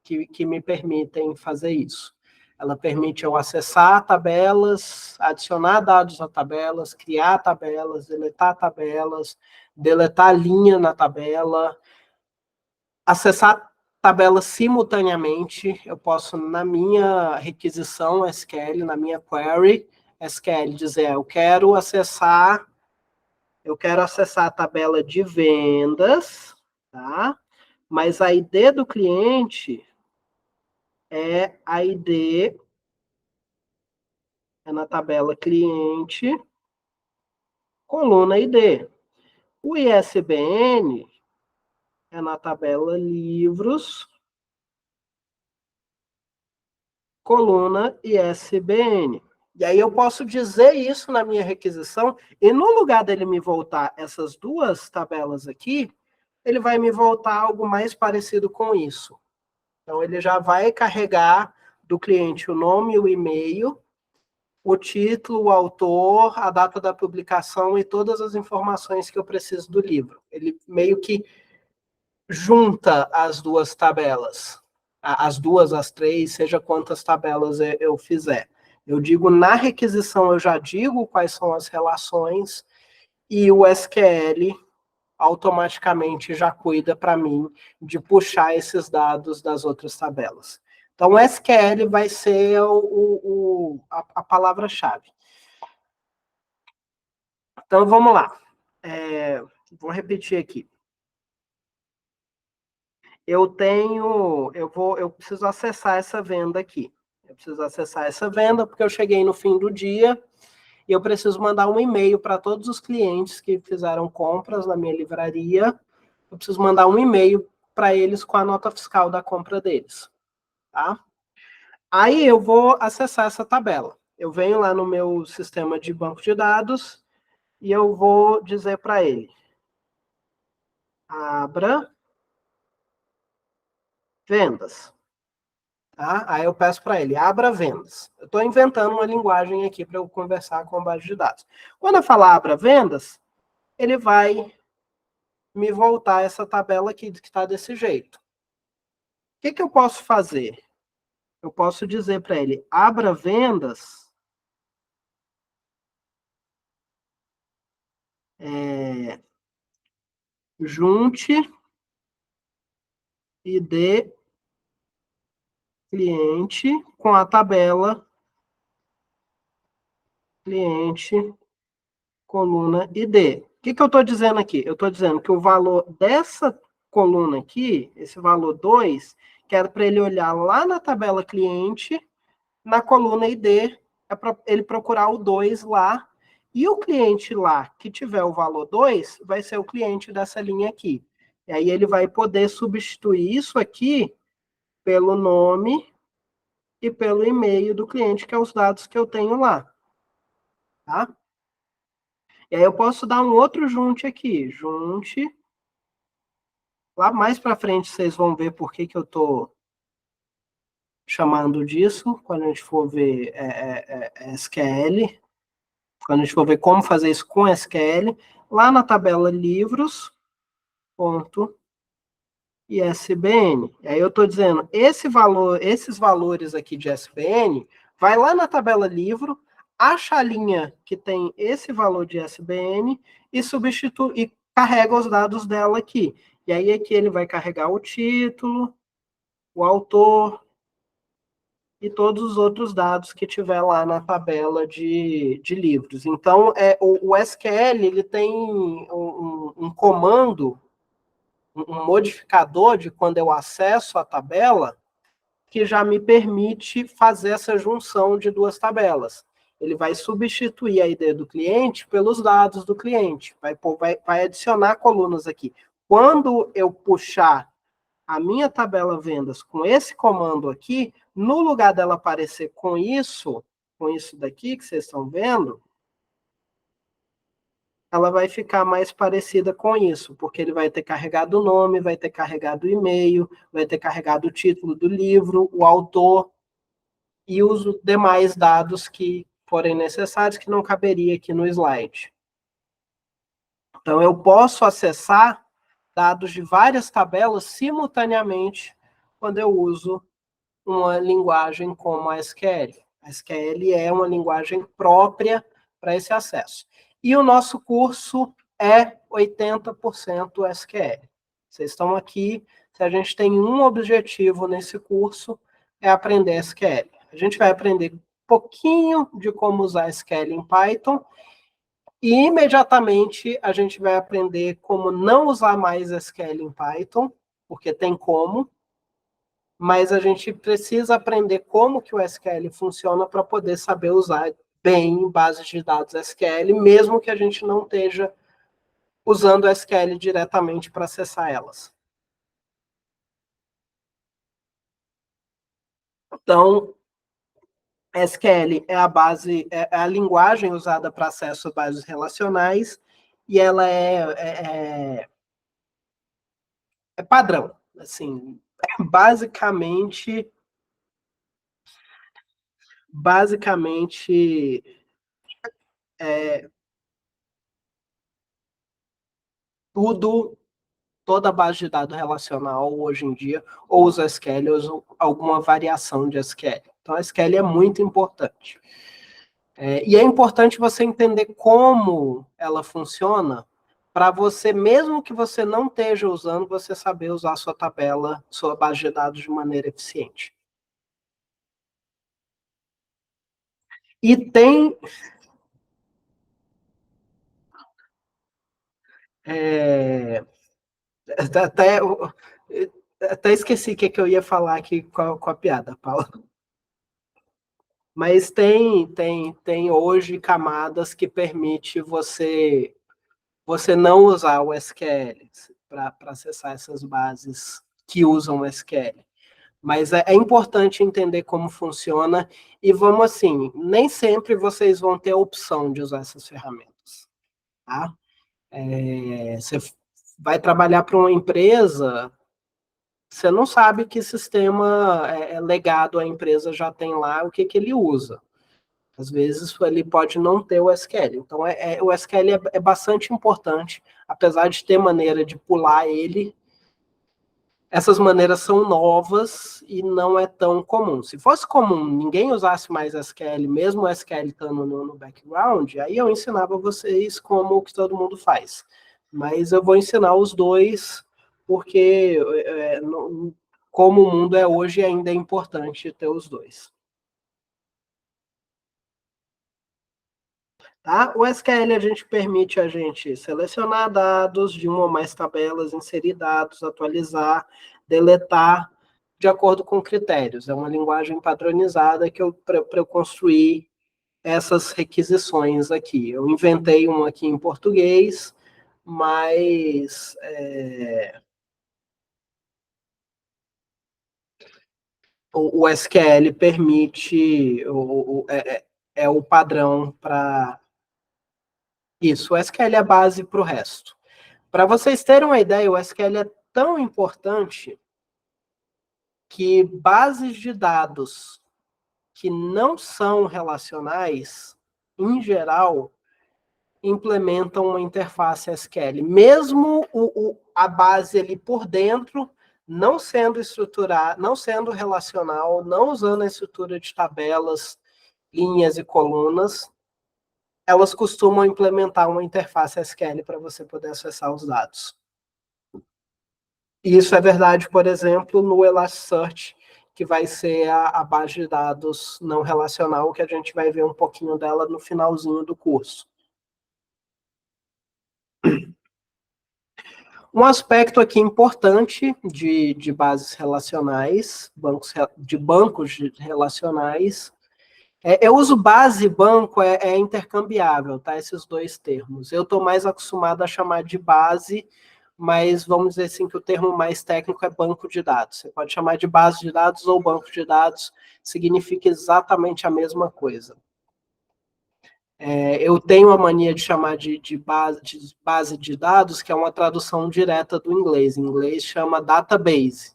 que me permitem fazer isso. Ela permite eu acessar tabelas, adicionar dados a tabelas, criar tabelas, deletar linha na tabela, acessar tabelas simultaneamente. Eu posso, na minha requisição SQL, na minha query SQL, dizer, eu quero acessar a tabela de vendas, tá? Mas a ID do cliente é a ID, é na tabela cliente, coluna ID. O ISBN é na tabela livros, coluna ISBN. E aí eu posso dizer isso na minha requisição, e no lugar dele me voltar essas duas tabelas aqui, ele vai me voltar algo mais parecido com isso. Então, ele já vai carregar do cliente o nome, o e-mail, o título, o autor, a data da publicação e todas as informações que eu preciso do livro. Ele meio que junta as duas tabelas. as duas, as três, seja quantas tabelas eu fizer. Eu digo na requisição, eu já digo quais são as relações e o SQL automaticamente já cuida para mim de puxar esses dados das outras tabelas. Então, o SQL vai ser a palavra-chave. Então, vamos lá. Vou repetir aqui. Eu preciso acessar essa venda aqui. Eu preciso acessar essa venda porque eu cheguei no fim do dia e eu preciso mandar um e-mail para todos os clientes que fizeram compras na minha livraria. Eu preciso mandar um e-mail para eles com a nota fiscal da compra deles, tá? Aí eu vou acessar essa tabela. Eu venho lá no meu sistema de banco de dados e eu vou dizer para ele: abra vendas. Tá? Aí eu peço para ele: abra vendas. Eu estou inventando uma linguagem aqui para eu conversar com a base de dados. Quando eu falar abra vendas, ele vai me voltar essa tabela aqui que está desse jeito. O que eu posso fazer? Eu posso dizer para ele: abra vendas, junte e dê cliente com a tabela cliente coluna ID. O que eu estou dizendo aqui? Eu estou dizendo que o valor dessa coluna aqui, esse valor 2, que era para ele olhar lá na tabela cliente, na coluna ID, é para ele procurar o 2 lá, e o cliente lá que tiver o valor 2 vai ser o cliente dessa linha aqui. E aí ele vai poder substituir isso aqui pelo nome e pelo e-mail do cliente, que é os dados que eu tenho lá. Tá? E aí eu posso dar um outro junte aqui. Junte. Lá mais para frente vocês vão ver por que eu estou chamando disso, quando a gente for ver SQL, quando a gente for ver como fazer isso com SQL, lá na tabela livros, ponto, ISBN. E aí eu estou dizendo, esses valores aqui de ISBN, vai lá na tabela livro, acha a linha que tem esse valor de ISBN e substitui e carrega os dados dela aqui. E aí aqui ele vai carregar o título, o autor e todos os outros dados que tiver lá na tabela de livros. Então, o SQL ele tem um comando, um modificador de quando eu acesso a tabela, que já me permite fazer essa junção de duas tabelas. Ele vai substituir a ID do cliente pelos dados do cliente, vai adicionar colunas aqui. Quando eu puxar a minha tabela vendas com esse comando aqui, no lugar dela aparecer com isso daqui que vocês estão vendo, ela vai ficar mais parecida com isso, porque ele vai ter carregado o nome, vai ter carregado o e-mail, vai ter carregado o título do livro, o autor e os demais dados que forem necessários, que não caberia aqui no slide. Então, eu posso acessar dados de várias tabelas simultaneamente quando eu uso uma linguagem como a SQL. A SQL é uma linguagem própria para esse acesso. E o nosso curso é 80% SQL. Vocês estão aqui, se a gente tem um objetivo nesse curso, é aprender SQL. A gente vai aprender um pouquinho de como usar SQL em Python e imediatamente a gente vai aprender como não usar mais SQL em Python, porque tem como, mas a gente precisa aprender como que o SQL funciona para poder saber usar bem bases de dados SQL, mesmo que a gente não esteja usando o SQL diretamente para acessar elas. Então, SQL é a base, é a linguagem usada para acesso a bases relacionais e ela é padrão. Assim, basicamente tudo toda base de dados relacional hoje em dia, ou usa SQL, ou usa alguma variação de SQL. Então, a SQL é muito importante. E é importante você entender como ela funciona, para você, mesmo que você não esteja usando, você saber usar a sua tabela, sua base de dados de maneira eficiente. E tem... até, até esqueci o que eu ia falar aqui com a piada, Paula. Mas tem hoje camadas que permite você não usar o SQL para acessar essas bases que usam o SQL. Mas é importante entender como funciona e vamos assim, nem sempre vocês vão ter a opção de usar essas ferramentas, tá? Você vai trabalhar para uma empresa, você não sabe que sistema legado a empresa já tem lá, o que ele usa. Às vezes ele pode não ter o SQL. Então, o SQL é bastante importante, apesar de ter maneira de pular ele, essas maneiras são novas e não é tão comum. Se fosse comum, ninguém usasse mais SQL, mesmo o SQL estando no background, aí eu ensinava vocês como que todo mundo faz. Mas eu vou ensinar os dois, porque como o mundo é hoje, ainda é importante ter os dois. Tá? O SQL a gente permite a gente selecionar dados de uma ou mais tabelas, inserir dados, atualizar, deletar, de acordo com critérios. É uma linguagem padronizada que para eu construir essas requisições aqui. Eu inventei um aqui em português, mas o SQL permite, é o padrão para isso. O SQL é a base para o resto. Para vocês terem uma ideia, o SQL é tão importante que bases de dados que não são relacionais, em geral, implementam uma interface SQL. Mesmo a base ali por dentro, não sendo estruturada, não sendo relacional, não usando a estrutura de tabelas, linhas e colunas, elas costumam implementar uma interface SQL para você poder acessar os dados. Isso é verdade, por exemplo, no Elasticsearch, que vai ser a base de dados não relacional, que a gente vai ver um pouquinho dela no finalzinho do curso. Um aspecto aqui importante de bases relacionais, de bancos relacionais, eu uso base e banco, é intercambiável, tá? Esses dois termos. Eu estou mais acostumado a chamar de base, mas vamos dizer assim que o termo mais técnico é banco de dados. Você pode chamar de base de dados ou banco de dados, significa exatamente a mesma coisa. Eu tenho a mania de chamar de base de dados, que é uma tradução direta do inglês. Em inglês chama database.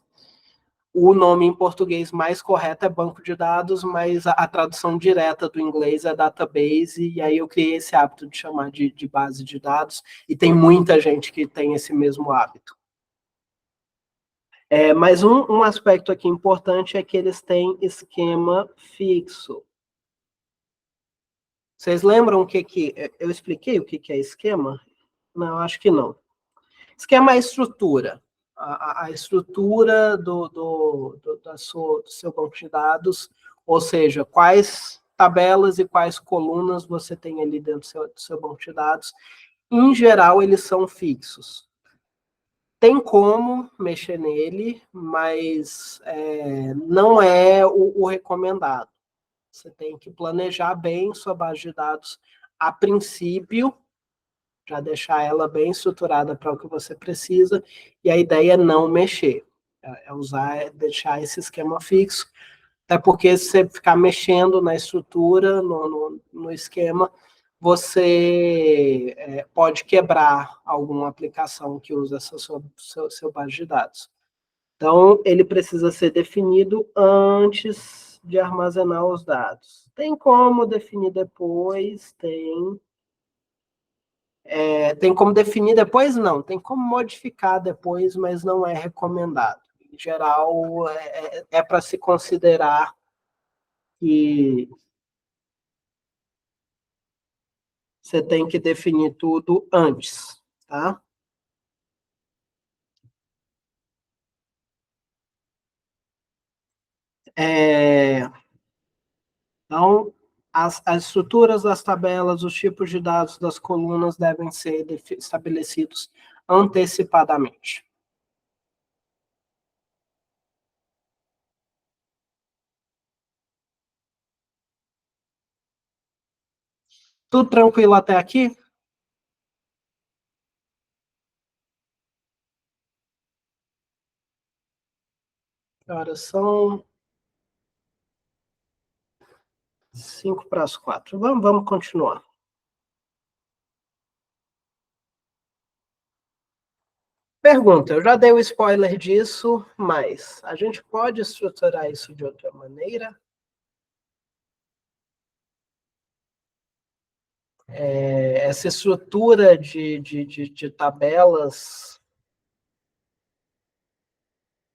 O nome em português mais correto é banco de dados, mas a tradução direta do inglês é database, e aí eu criei esse hábito de chamar de base de dados, e tem muita gente que tem esse mesmo hábito. Mas um aspecto aqui importante é que eles têm esquema fixo. Vocês lembram o que eu expliquei o que é esquema? Não, acho que não. Esquema é a estrutura. A estrutura do seu banco de dados, ou seja, quais tabelas e quais colunas você tem ali dentro do seu banco de dados. Em geral, eles são fixos. Tem como mexer nele, mas não é o recomendado. Você tem que planejar bem sua base de dados a princípio, já deixar ela bem estruturada para o que você precisa, e a ideia é não mexer, deixar esse esquema fixo, até porque se você ficar mexendo na estrutura, no esquema, você pode quebrar alguma aplicação que usa seu base de dados. Então, ele precisa ser definido antes de armazenar os dados. Tem como definir depois? Tem. Tem como definir depois? Não. Tem como modificar depois, mas não é recomendado. Em geral, é para se considerar que você tem que definir tudo antes, tá? Então, as estruturas das tabelas, os tipos de dados das colunas devem ser estabelecidos antecipadamente. Tudo tranquilo até aqui? Agora são 5 para as 4. Vamos continuar. Pergunta, eu já dei o spoiler disso, mas a gente pode estruturar isso de outra maneira? Essa estrutura de tabelas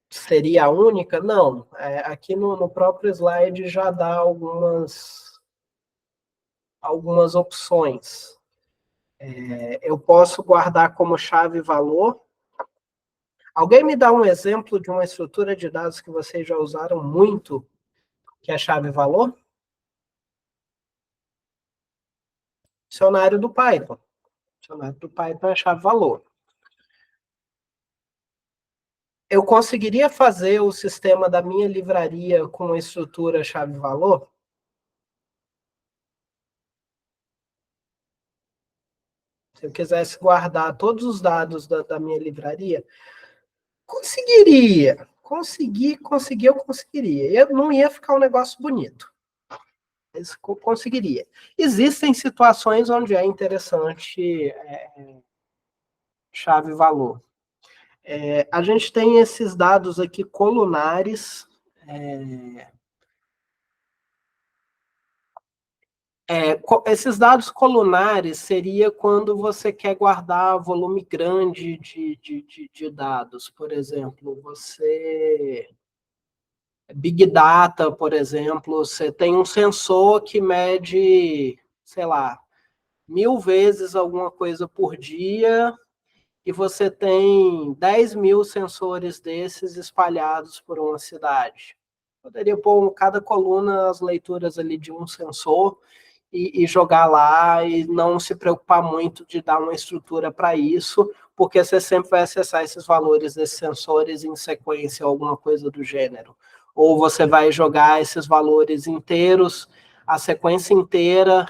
seria a única? Não. Aqui no próprio slide já dá algumas opções. Eu posso guardar como chave valor. Alguém me dá um exemplo de uma estrutura de dados que vocês já usaram muito, que é chave valor? Dicionário do Python. Dicionário do Python é chave valor. Eu conseguiria fazer o sistema da minha livraria com a estrutura chave valor? Se eu quisesse guardar todos os dados da minha livraria, conseguiria. Eu conseguiria. Não ia ficar um negócio bonito. Mas conseguiria. Existem situações onde é interessante chave valor. A gente tem esses dados aqui colunares. Esses dados colunares seria quando você quer guardar volume grande de dados. Por exemplo, Big Data, por exemplo, você tem um sensor que mede, sei lá, 1000 vezes alguma coisa por dia, e você tem 10.000 sensores desses espalhados por uma cidade. Poderia pôr em cada coluna as leituras ali de um sensor e jogar lá e não se preocupar muito de dar uma estrutura para isso, porque você sempre vai acessar esses valores desses sensores em sequência ou alguma coisa do gênero. Ou você vai jogar esses valores inteiros, a sequência inteira,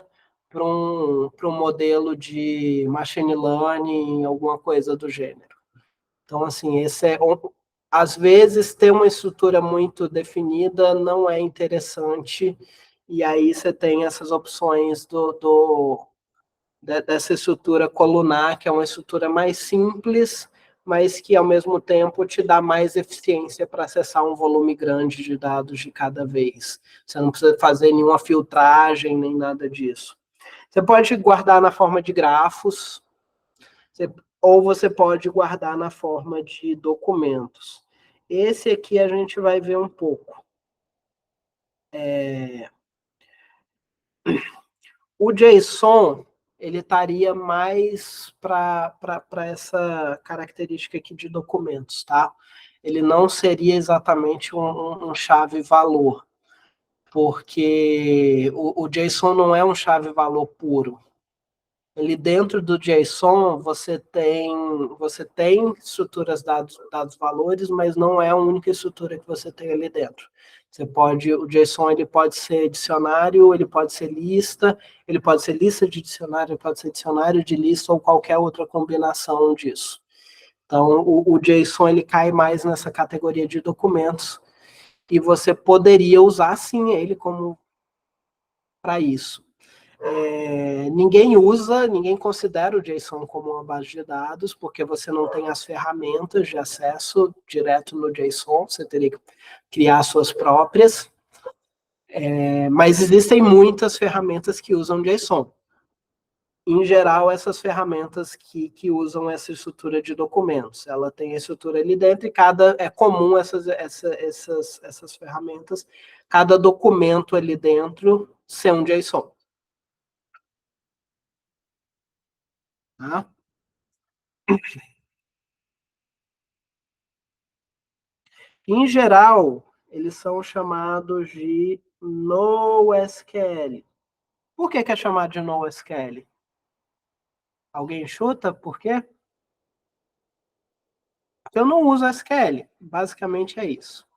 para um modelo de machine learning, alguma coisa do gênero. Então, assim, às vezes ter uma estrutura muito definida não é interessante, e aí você tem essas opções dessa estrutura colunar, que é uma estrutura mais simples, mas que ao mesmo tempo te dá mais eficiência para acessar um volume grande de dados de cada vez. Você não precisa fazer nenhuma filtragem, nem nada disso. Você pode guardar na forma de grafos, ou você pode guardar na forma de documentos. Esse aqui a gente vai ver um pouco. O JSON, ele estaria mais para essa característica aqui de documentos, tá? Ele não seria exatamente um chave valor, porque o JSON não é um chave valor puro. Ele dentro do JSON você tem estruturas dados valores, mas não é a única estrutura que você tem ali dentro. O JSON ele pode ser dicionário, ele pode ser lista de dicionário, ele pode ser dicionário de lista ou qualquer outra combinação disso. Então, o JSON ele cai mais nessa categoria de documentos e você poderia usar sim ele como para isso. Ninguém considera o JSON como uma base de dados, porque você não tem as ferramentas de acesso direto no JSON, você teria que criar suas próprias, mas existem muitas ferramentas que usam JSON. em geral, essas ferramentas que usam essa estrutura de documentos. Ela tem a estrutura ali dentro e é comum essas ferramentas, cada documento ali dentro ser um JSON. Tá? Em geral, eles são chamados de NoSQL. Por que é chamado de NoSQL? Alguém chuta por quê? Eu não uso SQL. Basicamente é isso.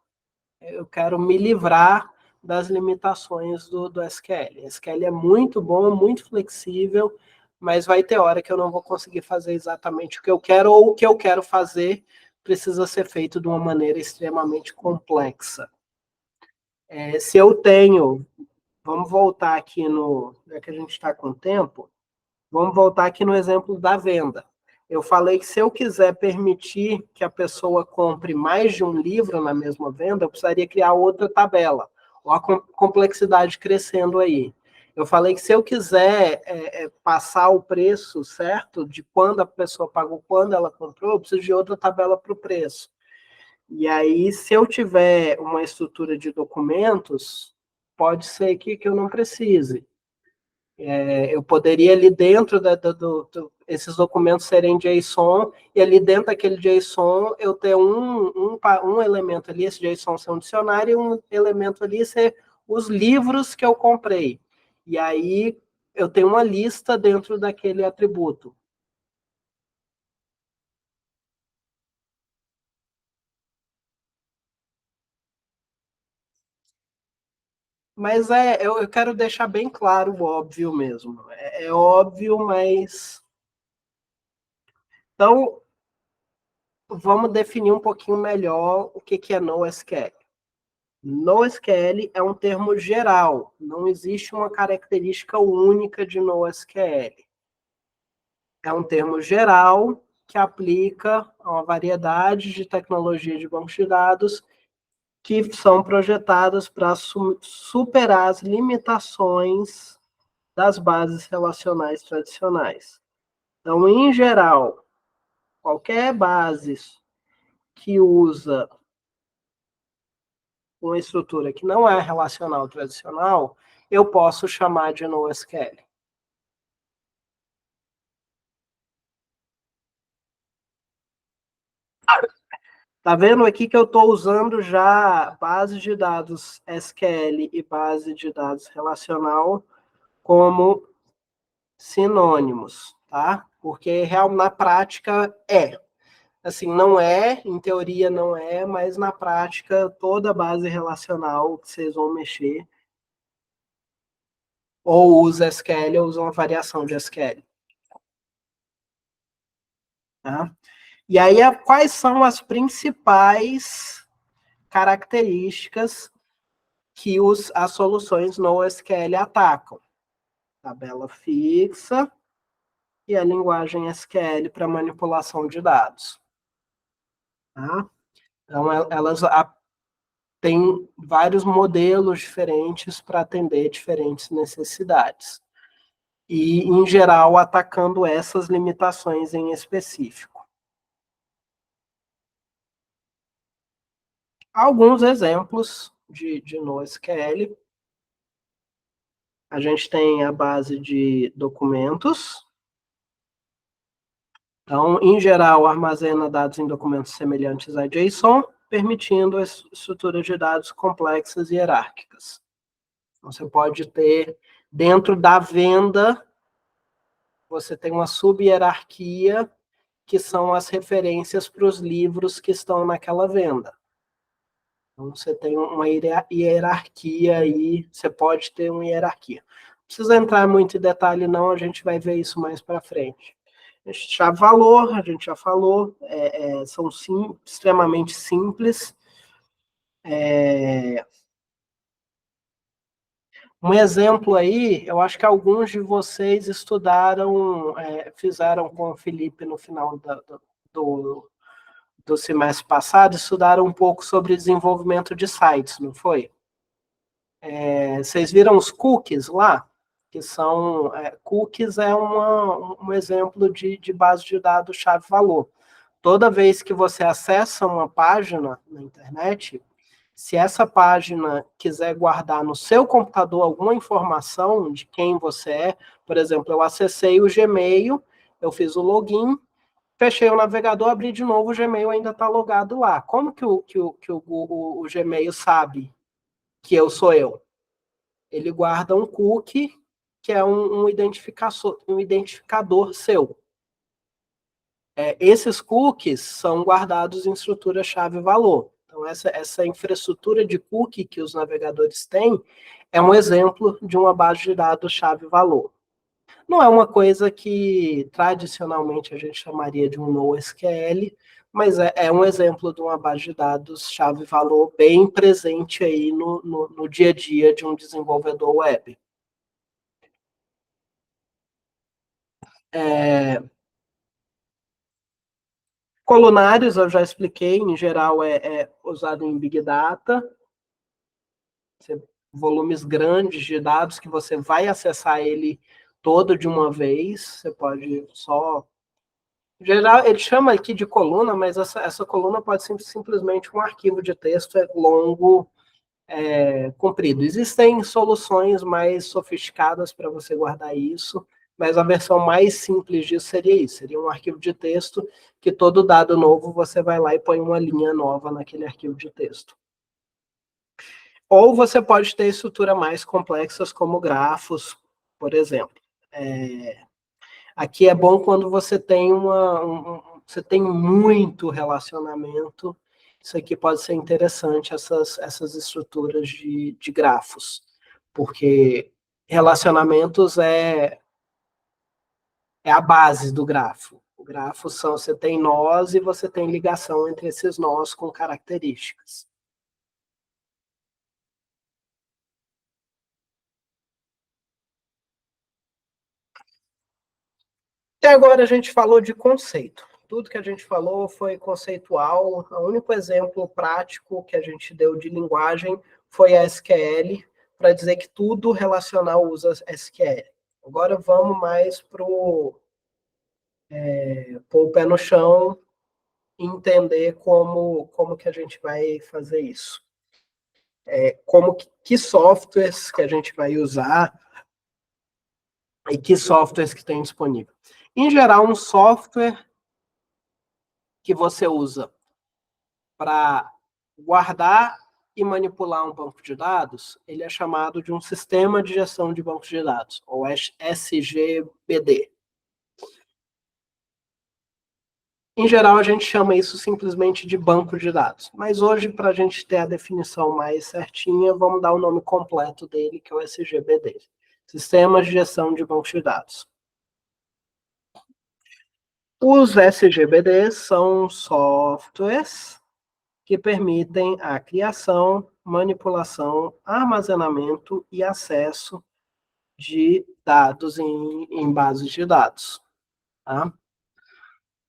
Eu quero me livrar das limitações do SQL. SQL é muito bom, muito flexível, mas vai ter hora que eu não vou conseguir fazer exatamente o que eu quero, ou o que eu quero fazer precisa ser feito de uma maneira extremamente complexa. Se eu tenho, vamos voltar aqui já que a gente está com tempo, vamos voltar aqui no exemplo da venda. Eu falei que se eu quiser permitir que a pessoa compre mais de um livro na mesma venda, eu precisaria criar outra tabela, ou a complexidade crescendo aí. Eu falei que se eu quiser passar o preço certo de quando a pessoa pagou, quando ela comprou, eu preciso de outra tabela para o preço. E aí, se eu tiver uma estrutura de documentos, pode ser que eu não precise. Eu poderia ali dentro esses documentos serem JSON, e ali dentro daquele JSON eu ter um elemento ali, esse JSON ser um dicionário, e um elemento ali ser os livros que eu comprei. E aí eu tenho uma lista dentro daquele atributo. Mas eu quero deixar bem claro o óbvio mesmo. É óbvio, mas. Então, vamos definir um pouquinho melhor o que é NoSQL. NoSQL é um termo geral, não existe uma característica única de NoSQL. É um termo geral que aplica a uma variedade de tecnologias de bancos de dados que são projetadas para superar as limitações das bases relacionais tradicionais. Então, em geral, qualquer base que usa uma estrutura que não é relacional tradicional, eu posso chamar de NoSQL. Tá vendo aqui que eu estou usando já base de dados SQL e base de dados relacional como sinônimos, tá? Porque na prática assim, não é, em teoria não é, mas na prática toda base relacional que vocês vão mexer ou usa SQL ou usa uma variação de SQL. Tá? E aí, quais são as principais características que as soluções NoSQL atacam? Tabela fixa e a linguagem SQL para manipulação de dados. Tá? Então, elas têm vários modelos diferentes para atender diferentes necessidades. E, em geral, atacando essas limitações em específico. Alguns exemplos de NoSQL. A gente tem a base de documentos. Então, em geral, armazena dados em documentos semelhantes a JSON, permitindo a estrutura de dados complexas e hierárquicas. Então, você pode ter, dentro da venda, você tem uma sub-hierarquia, que são as referências para os livros que estão naquela venda. Então, você tem uma hierarquia aí, você pode ter uma hierarquia. Não precisa entrar muito em detalhe, não, a gente vai ver isso mais para frente. Chave valor, a gente já falou, são extremamente simples. Um exemplo aí, eu acho que alguns de vocês estudaram, fizeram com o Felipe no final do semestre passado, estudaram um pouco sobre desenvolvimento de sites, não foi? Vocês viram os cookies lá? que são cookies é um exemplo de base de dados chave-valor. Toda vez que você acessa uma página na internet, se essa página quiser guardar no seu computador alguma informação de quem você é, por exemplo, eu acessei o Gmail, eu fiz o login, fechei o navegador, abri de novo, o Gmail ainda está logado lá. Como que o Gmail sabe que eu sou eu? Ele guarda um cookie, que é um identificador seu. Esses cookies são guardados em estrutura chave-valor. Então, essa infraestrutura de cookie que os navegadores têm é um exemplo de uma base de dados chave-valor. Não é uma coisa que tradicionalmente a gente chamaria de um NoSQL, mas é um exemplo de uma base de dados chave-valor bem presente aí no dia a dia de um desenvolvedor web. Colunários, eu já expliquei, em geral é usado em Big Data, volumes grandes de dados que você vai acessar ele todo de uma vez, você pode só... Em geral, ele chama aqui de coluna, mas essa coluna pode ser simplesmente um arquivo de texto longo, comprido. Existem soluções mais sofisticadas para você guardar isso, mas a versão mais simples disso seria isso, seria um arquivo de texto que todo dado novo você vai lá e põe uma linha nova naquele arquivo de texto. Ou você pode ter estruturas mais complexas como grafos, por exemplo. Aqui é bom quando você tem você tem muito relacionamento. Isso aqui pode ser interessante, essas estruturas de grafos, porque relacionamentos é a base do grafo. O grafo você tem nós e você tem ligação entre esses nós com características. Até agora a gente falou de conceito. Tudo que a gente falou foi conceitual. O único exemplo prático que a gente deu de linguagem foi a SQL, para dizer que tudo relacional usa SQL. Agora vamos mais para o pé no chão e entender como que a gente vai fazer isso. Que softwares que a gente vai usar e que softwares que tem disponível. Em geral, um software que você usa para guardar e manipular um banco de dados, ele é chamado de um sistema de gestão de bancos de dados, ou SGBD. Em geral, a gente chama isso simplesmente de banco de dados, mas hoje, para a gente ter a definição mais certinha, vamos dar o nome completo dele, que é o SGBD, Sistema de Gestão de Bancos de Dados. Os SGBDs são softwares que permitem a criação, manipulação, armazenamento e acesso de dados em bases de dados. Tá?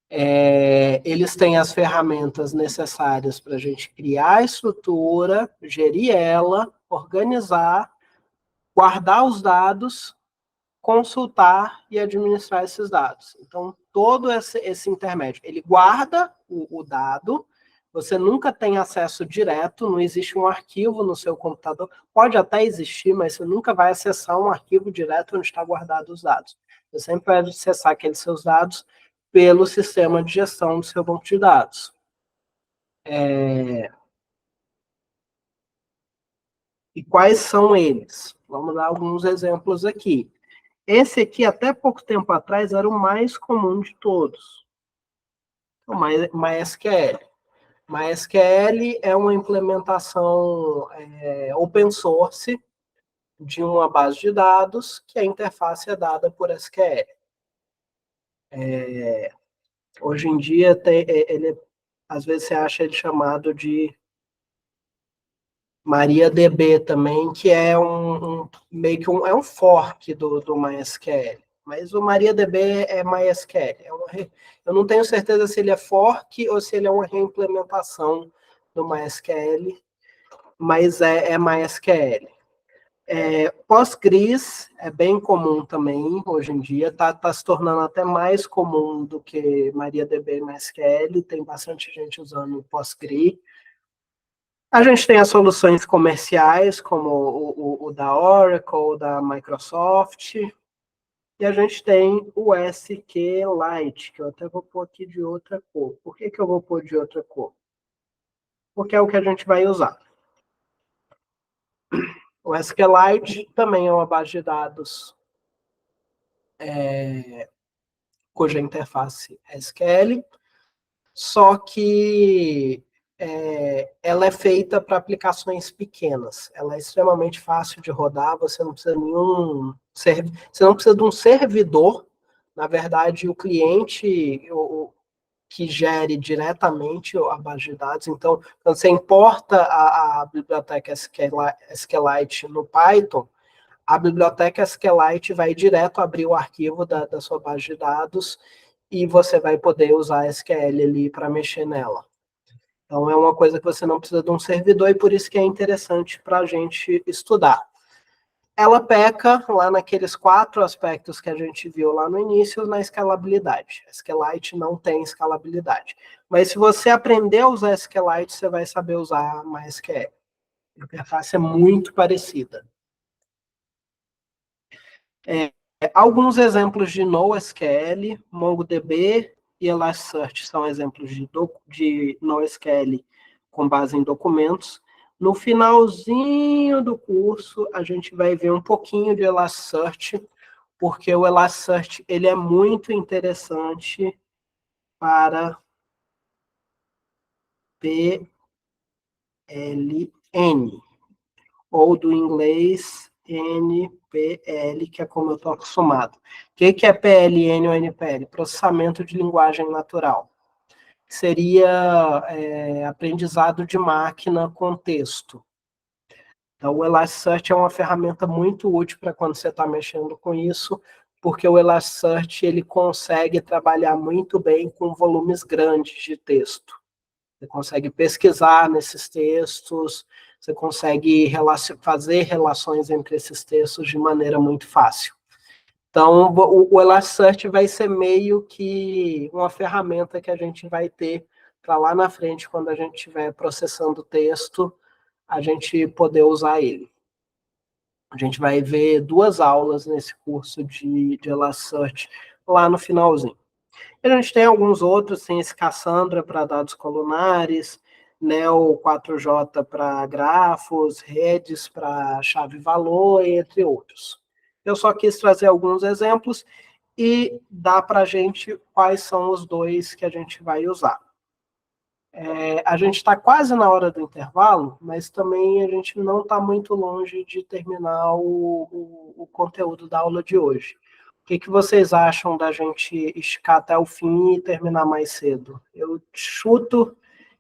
Eles têm as ferramentas necessárias para a gente criar a estrutura, gerir ela, organizar, guardar os dados, consultar e administrar esses dados. Então, todo esse intermédio, ele guarda o dado, você nunca tem acesso direto, não existe um arquivo no seu computador, pode até existir, mas você nunca vai acessar um arquivo direto onde está guardado os dados. Você sempre vai acessar aqueles seus dados pelo sistema de gestão do seu banco de dados. E quais são eles? Vamos dar alguns exemplos aqui. Esse aqui, até pouco tempo atrás, era o mais comum de todos. O MySQL. MySQL é uma implementação open source de uma base de dados que a interface é dada por SQL. Hoje em dia, às vezes você acha ele chamado de MariaDB também, que é meio que um fork do MySQL. Mas o MariaDB é MySQL. Eu não tenho certeza se ele é fork ou se ele é uma reimplementação do MySQL, mas é MySQL. Postgres é bem comum também, hoje em dia, está se tornando até mais comum do que MariaDB e MySQL, tem bastante gente usando Postgres. A gente tem as soluções comerciais, como o da Oracle, da Microsoft, e a gente tem o SQLite, que eu até vou pôr aqui de outra cor. Por que eu vou pôr de outra cor? Porque é o que a gente vai usar. O SQLite também é uma base de dados cuja interface é SQL, só que ela é feita para aplicações pequenas. Ela é extremamente fácil de rodar, você não precisa você não precisa de um servidor. Na verdade, o cliente que gere diretamente a base de dados. Então, quando você importa a biblioteca SQLite no Python, a biblioteca SQLite vai direto abrir o arquivo da sua base de dados e você vai poder usar a SQL ali para mexer nela. Então, é uma coisa que você não precisa de um servidor e por isso que é interessante para a gente estudar. Ela peca lá naqueles 4 aspectos que a gente viu lá no início, na escalabilidade. A SQLite não tem escalabilidade. Mas se você aprender a usar SQLite, você vai saber usar MySQL. A interface é muito parecida. Alguns exemplos de NoSQL, MongoDB e Elasticsearch são exemplos de NoSQL com base em documentos. No finalzinho do curso, a gente vai ver um pouquinho de Elasticsearch, porque o Elasticsearch ele é muito interessante para PLN, ou do inglês NPL, que é como eu estou acostumado. O que é PLN ou NPL? Processamento de linguagem natural. Seria aprendizado de máquina com texto. Então, o Elasticsearch é uma ferramenta muito útil para quando você está mexendo com isso, porque o Elasticsearch ele consegue trabalhar muito bem com volumes grandes de texto. Você consegue pesquisar nesses textos, você consegue fazer relações entre esses textos de maneira muito fácil. Então, o Elasticsearch vai ser meio que uma ferramenta que a gente vai ter para lá na frente, quando a gente estiver processando texto, a gente poder usar ele. A gente vai ver 2 aulas nesse curso de Elasticsearch lá no finalzinho. A gente tem alguns outros, tem esse Cassandra para dados colunares, Neo 4J para grafos, Redis para chave-valor, entre outros. Eu só quis trazer alguns exemplos e dar para a gente quais são os 2 que a gente vai usar. A gente está quase na hora do intervalo, mas também a gente não está muito longe de terminar o conteúdo da aula de hoje. O que vocês acham da gente esticar até o fim e terminar mais cedo? Eu chuto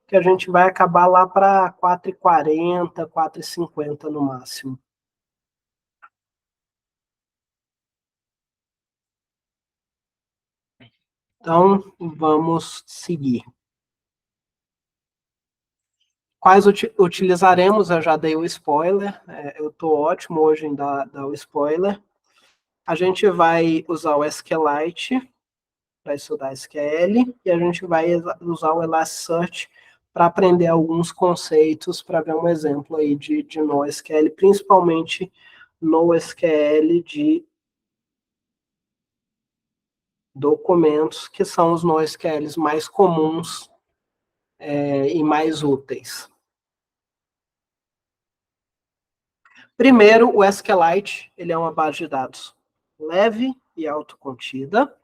que a gente vai acabar lá para 4h40, 4h50 no máximo. Então, vamos seguir. Quais utilizaremos? Eu já dei o spoiler. Eu estou ótimo hoje em dar o spoiler. A gente vai usar o SQLite para estudar SQL e a gente vai usar o Elasticsearch para aprender alguns conceitos, para ver um exemplo aí de NoSQL, principalmente NoSQL de documentos, que são os NoSQLs mais comuns e mais úteis. Primeiro, o SQLite, ele é uma base de dados leve e autocontida,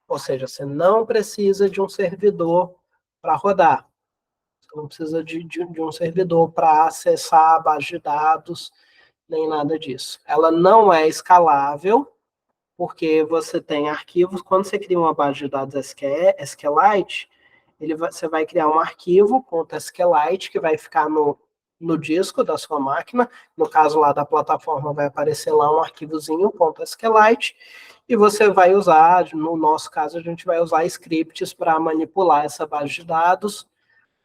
ou seja, você não precisa de um servidor para rodar. Você não precisa de um servidor para acessar a base de dados, nem nada disso. Ela não é escalável, porque você tem arquivos. Quando você cria uma base de dados SQLite, você vai criar um arquivo .SQLite que vai ficar no disco da sua máquina. No caso lá da plataforma, vai aparecer lá um arquivozinho .SQLite, e você vai usar, no nosso caso, a gente vai usar scripts para manipular essa base de dados,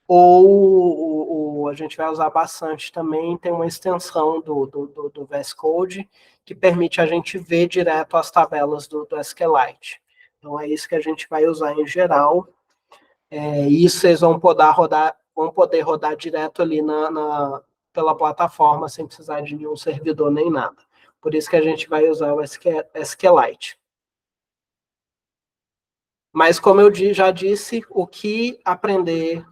ou o a gente vai usar bastante também, tem uma extensão do VS Code que permite a gente ver direto as tabelas do SQLite. Então, é isso que a gente vai usar em geral. E isso vocês vão poder rodar direto ali pela plataforma, sem precisar de nenhum servidor nem nada. Por isso que a gente vai usar o SQLite. Mas, como eu já disse, o que aprender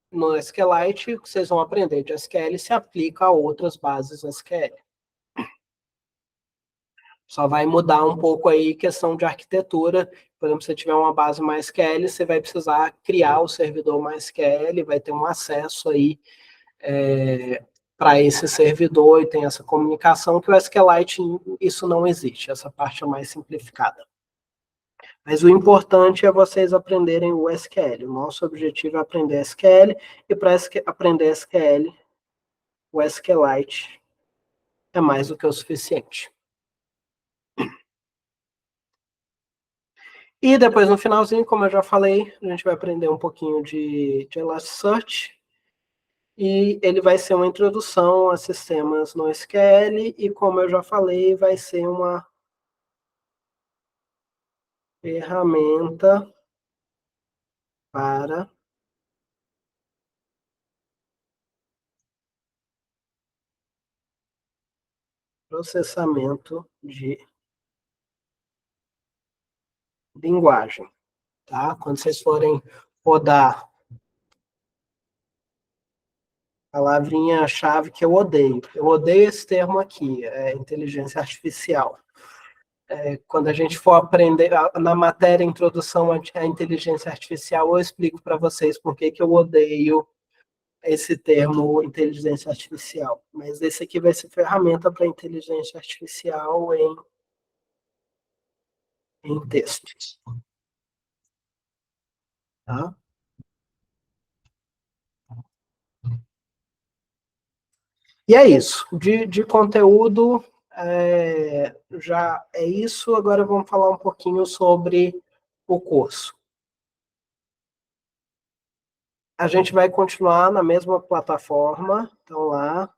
no SQLite, o que vocês vão aprender de SQL se aplica a outras bases SQL. Só vai mudar um pouco aí questão de arquitetura. Por exemplo, se você tiver uma base MySQL, você vai precisar criar o servidor MySQL, vai ter um acesso aí para esse servidor e tem essa comunicação que o SQLite, isso não existe, essa parte é mais simplificada. Mas o importante é vocês aprenderem o SQL. O nosso objetivo é aprender SQL, e para aprender SQL, o SQLite é mais do que o suficiente. E depois, no finalzinho, como eu já falei, a gente vai aprender um pouquinho de Elasticsearch, e ele vai ser uma introdução a sistemas no SQL, e como eu já falei, vai ser uma ferramenta para processamento de linguagem, tá? Quando vocês forem rodar a palavrinha-chave que eu odeio esse termo aqui, inteligência artificial. Quando a gente for aprender na matéria Introdução à Inteligência Artificial, eu explico para vocês por que eu odeio esse termo inteligência artificial. Mas esse aqui vai ser ferramenta para inteligência artificial em textos. Tá? E é isso. De conteúdo, já é isso. Agora vamos falar um pouquinho sobre o curso. A gente vai continuar na mesma plataforma. Então, lá,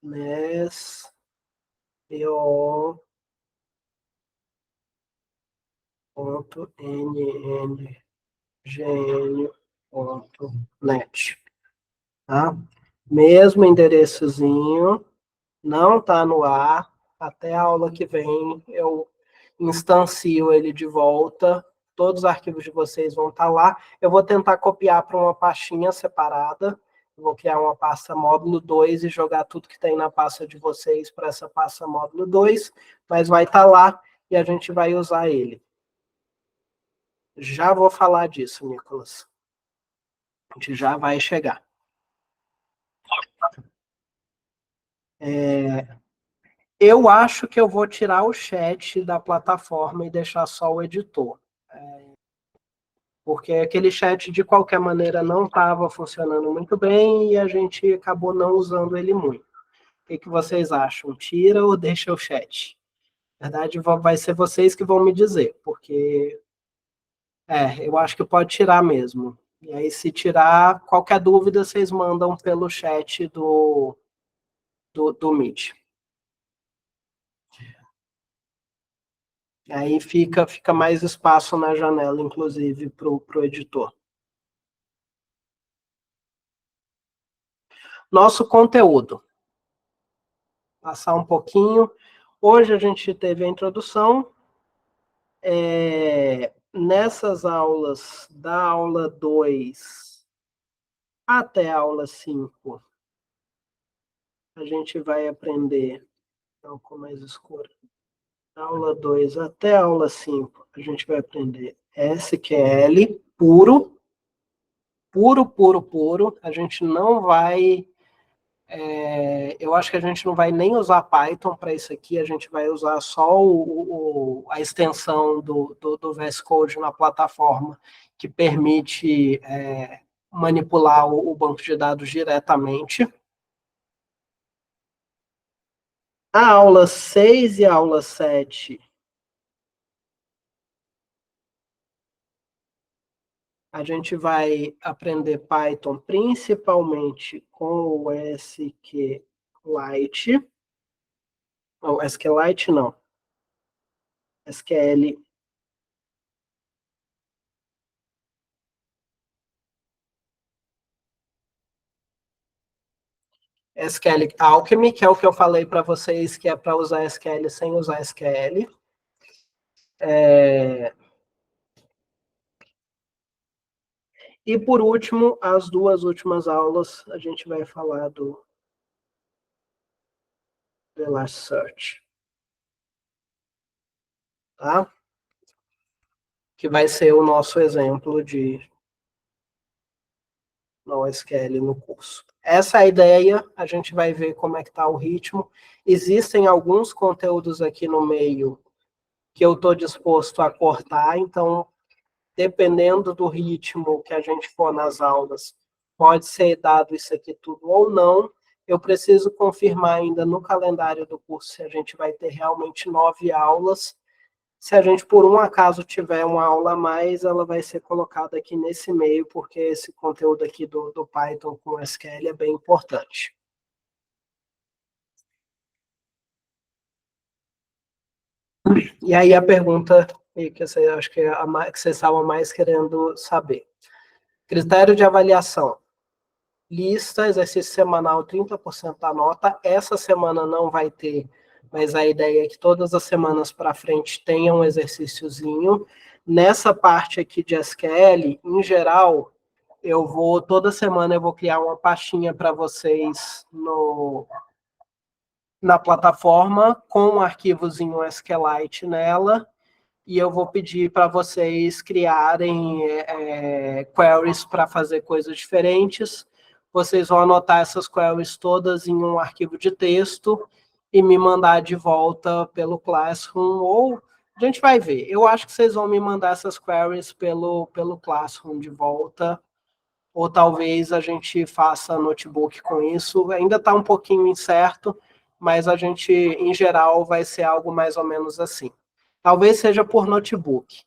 nespo.nngn.net. Tá? Mesmo endereçozinho, não está no ar. Até a aula que vem eu instancio ele de volta. Todos os arquivos de vocês vão estar lá. Eu vou tentar copiar para uma pastinha separada. Vou criar uma pasta módulo 2 e jogar tudo que tem na pasta de vocês para essa pasta módulo 2, mas vai estar lá e a gente vai usar ele. Já vou falar disso, Nicolas. A gente já vai chegar. Eu acho que eu vou tirar o chat da plataforma e deixar só o editor. Porque aquele chat, de qualquer maneira, não estava funcionando muito bem e a gente acabou não usando ele muito. O que vocês acham? Tira ou deixa o chat? Na verdade, vai ser vocês que vão me dizer, porque eu acho que pode tirar mesmo. E aí, se tirar, qualquer dúvida, vocês mandam pelo chat do Meet. Aí fica mais espaço na janela, inclusive, para o editor. Nosso conteúdo. Passar um pouquinho. Hoje a gente teve a introdução. Nessas aulas, da aula 2 até a aula 5, a gente vai aprender, então, com mais escuro. Aula 2 até a aula 5, a gente vai aprender SQL puro, puro, puro, puro. A gente não vai... eu acho que a gente não vai nem usar Python para isso aqui, a gente vai usar só a extensão do VS Code na plataforma, que permite manipular o banco de dados diretamente. A aula 6 e a aula 7, A gente vai aprender Python principalmente com o SQLite. Não, SQLite não. SQL. SQL Alchemy, que é o que eu falei para vocês, que é para usar SQL sem usar SQL. E por último, as duas últimas aulas, a gente vai falar do Elasticsearch. Tá? Que vai ser o nosso exemplo de NoSQL no curso. Essa é a ideia, a gente vai ver como é que está o ritmo. Existem alguns conteúdos aqui no meio que eu estou disposto a cortar, então, dependendo do ritmo que a gente for nas aulas, pode ser dado isso aqui tudo ou não. Eu preciso confirmar ainda no calendário do curso se a gente vai ter realmente 9 aulas. Se a gente, por um acaso, tiver uma aula a mais, ela vai ser colocada aqui nesse meio, porque esse conteúdo aqui do Python com SQL é bem importante. E aí a pergunta que eu acho que é a que vocês estavam mais querendo saber. Critério de avaliação. Lista, exercício semanal, 30% da nota. Essa semana não vai ter, mas a ideia é que todas as semanas para frente tenha um exercíciozinho. Nessa parte aqui de SQL, em geral, toda semana eu vou criar uma pastinha para vocês na plataforma com um arquivozinho SQLite nela, e eu vou pedir para vocês criarem queries para fazer coisas diferentes. Vocês vão anotar essas queries todas em um arquivo de texto e me mandar de volta pelo Classroom, ou a gente vai ver. Eu acho que vocês vão me mandar essas queries pelo Classroom de volta, ou talvez a gente faça notebook com isso. Ainda está um pouquinho incerto, mas a gente, em geral, vai ser algo mais ou menos assim. Talvez seja por notebook.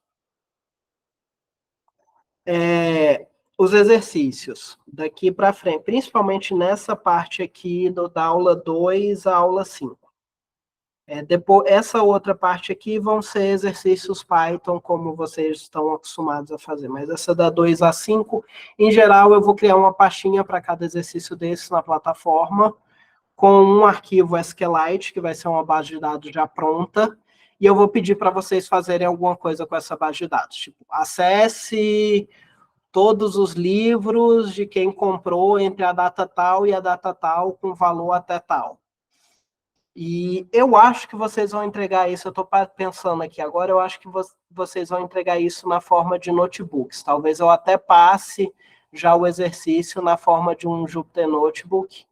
Os exercícios, daqui para frente, principalmente nessa parte aqui da aula 2 à aula 5. Depois, essa outra parte aqui vão ser exercícios Python, como vocês estão acostumados a fazer, mas essa da 2 a 5, em geral, eu vou criar uma pastinha para cada exercício desse na plataforma, com um arquivo SQLite, que vai ser uma base de dados já pronta, e eu vou pedir para vocês fazerem alguma coisa com essa base de dados, tipo, acesse todos os livros de quem comprou entre a data tal e a data tal, com valor até tal. E eu acho que vocês vão entregar isso, eu estou pensando aqui agora, eu acho que vocês vão entregar isso na forma de notebooks. Talvez eu até passe já o exercício na forma de um Jupyter Notebook,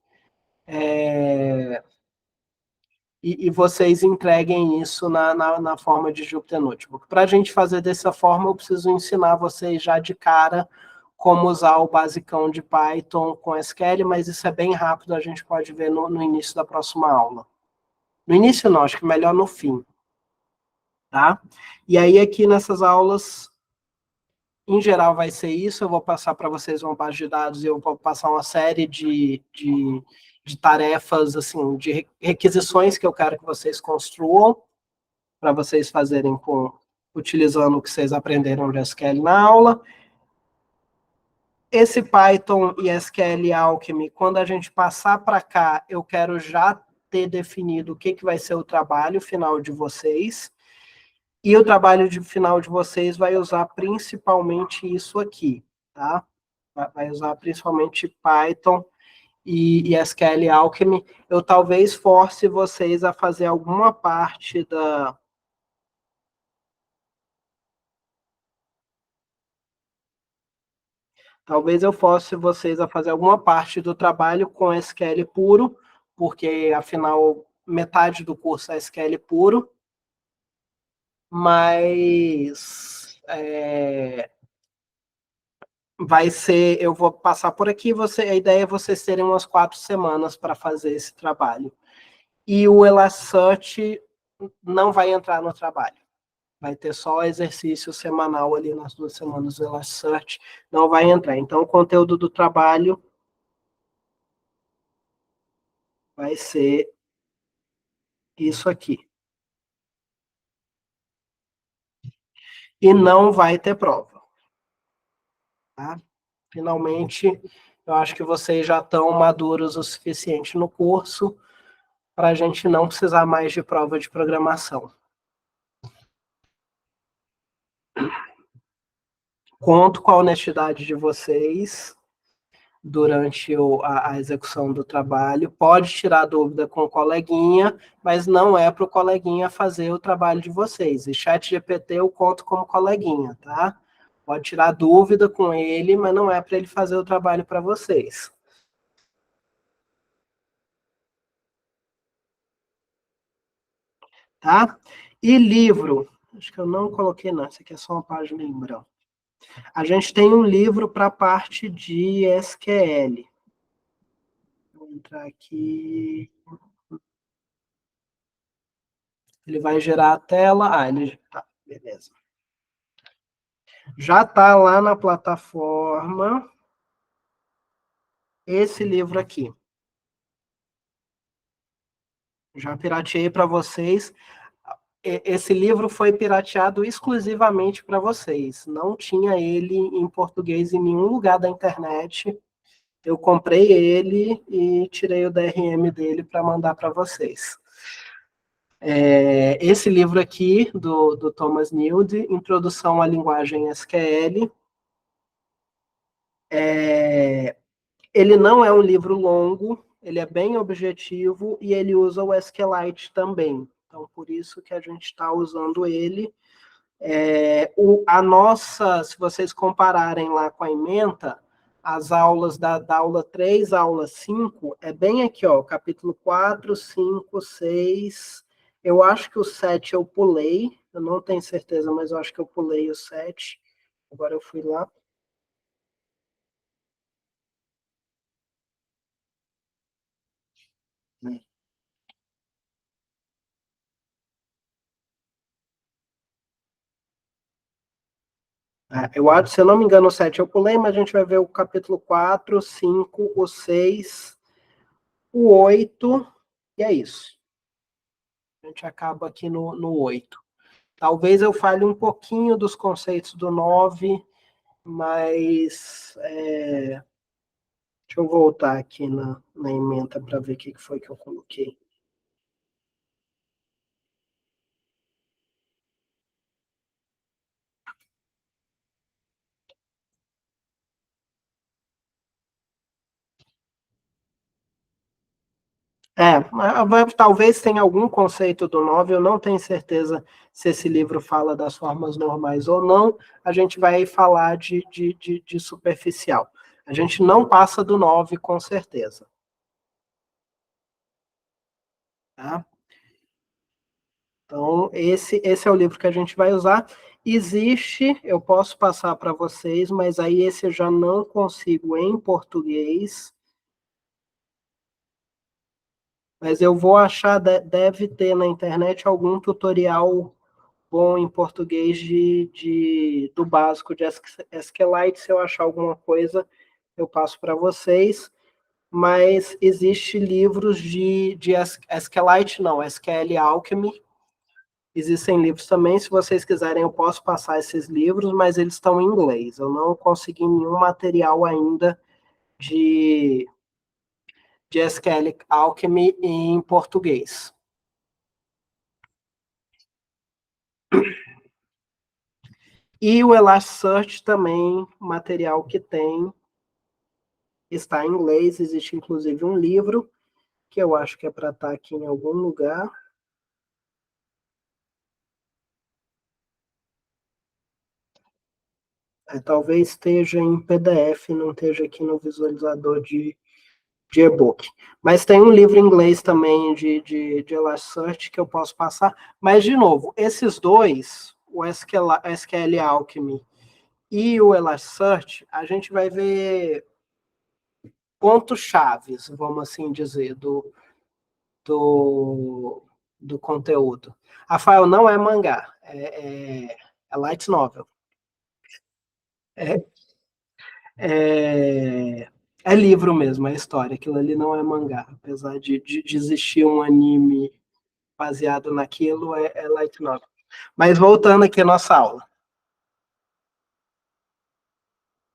e vocês entreguem isso na forma de Jupyter Notebook. Para a gente fazer dessa forma, eu preciso ensinar vocês já de cara como usar o basicão de Python com SQL, mas isso é bem rápido, a gente pode ver no início da próxima aula. No início não, acho que melhor no fim. Tá? E aí aqui nessas aulas, em geral vai ser isso, eu vou passar para vocês uma base de dados e eu vou passar uma série de tarefas, assim, de requisições que eu quero que vocês construam, para vocês fazerem utilizando o que vocês aprenderam de SQL na aula. Esse Python e SQL Alchemy, quando a gente passar para cá, eu quero já ter definido o que vai ser o trabalho final de vocês, e o trabalho final de vocês vai usar principalmente isso aqui, tá? Vai usar principalmente Python e SQL Alchemy. Eu talvez force vocês a fazer alguma parte Talvez eu force vocês a fazer alguma parte do trabalho com SQL puro, porque, afinal, metade do curso é SQL puro, mas vai ser, eu vou passar por aqui, a ideia é vocês terem umas 4 semanas para fazer esse trabalho. E o Elasticsearch não vai entrar no trabalho. Vai ter só exercício semanal ali nas 2 semanas do Elasticsearch, não vai entrar. Então, o conteúdo do trabalho vai ser isso aqui. E não vai ter prova. Tá? Finalmente, eu acho que vocês já estão maduros o suficiente no curso para a gente não precisar mais de prova de programação. Conto com a honestidade de vocês durante a execução do trabalho. Pode tirar dúvida com o coleguinha, mas não é para o coleguinha fazer o trabalho de vocês. E chat GPT eu conto como coleguinha, tá? Pode tirar dúvida com ele, mas não é para ele fazer o trabalho para vocês. Tá? E livro. Acho que eu não coloquei, não. Isso aqui é só uma página em branco. A gente tem um livro para a parte de SQL. Vou entrar aqui. Ele vai gerar a tela. Ah, ele. Tá, beleza. Já está lá na plataforma esse livro aqui. Já pirateei para vocês. Esse livro foi pirateado exclusivamente para vocês. Não tinha ele em português em nenhum lugar da internet. Eu comprei ele e tirei o DRM dele para mandar para vocês. Esse livro aqui, do Thomas Neild, Introdução à Linguagem SQL, ele não é um livro longo, ele é bem objetivo e ele usa o SQLite também. Então, por isso que a gente está usando ele. A nossa, se vocês compararem lá com a ementa, as aulas da aula 3, aula 5, é bem aqui, ó, capítulo 4, 5, 6. Eu acho que o 7 eu pulei, eu não tenho certeza, mas eu acho que eu pulei o 7. Agora eu fui lá. Eu acho, se eu não me engano, o 7 eu pulei, mas a gente vai ver o capítulo 4, 5, o 6, o 8, e é isso. A gente acaba aqui no 8. Talvez eu fale um pouquinho dos conceitos do 9, mas deixa eu voltar aqui na ementa para ver o que foi que eu coloquei. Talvez tenha algum conceito do 9, eu não tenho certeza se esse livro fala das formas normais ou não, a gente vai falar de superficial. A gente não passa do 9 com certeza. Tá? Então, esse é o livro que a gente vai usar. Existe, eu posso passar para vocês, mas aí esse eu já não consigo em português. Mas eu vou achar, deve ter na internet algum tutorial bom em português do básico de SQLite. Se eu achar alguma coisa, eu passo para vocês. Mas existe livros de SQLite, não, SQL Alchemy. Existem livros também, se vocês quiserem eu posso passar esses livros, mas eles estão em inglês. Eu não consegui nenhum material ainda de SQL Alchemy em português. E o Elasticsearch também, material que tem, está em inglês. Existe inclusive um livro, que eu acho que é para estar aqui em algum lugar. Talvez esteja em PDF, não esteja aqui no visualizador de e-book. Mas tem um livro em inglês também de Elasticsearch que eu posso passar. Mas, de novo, esses dois, o SQL Alchemy e o Elasticsearch, a gente vai ver pontos chaves, vamos assim dizer, do do conteúdo. Rafael, não é mangá, é light novel. É, é, é livro mesmo, é história. Aquilo ali não é mangá. Apesar de existir um anime baseado naquilo, é light novel. Mas voltando aqui à nossa aula.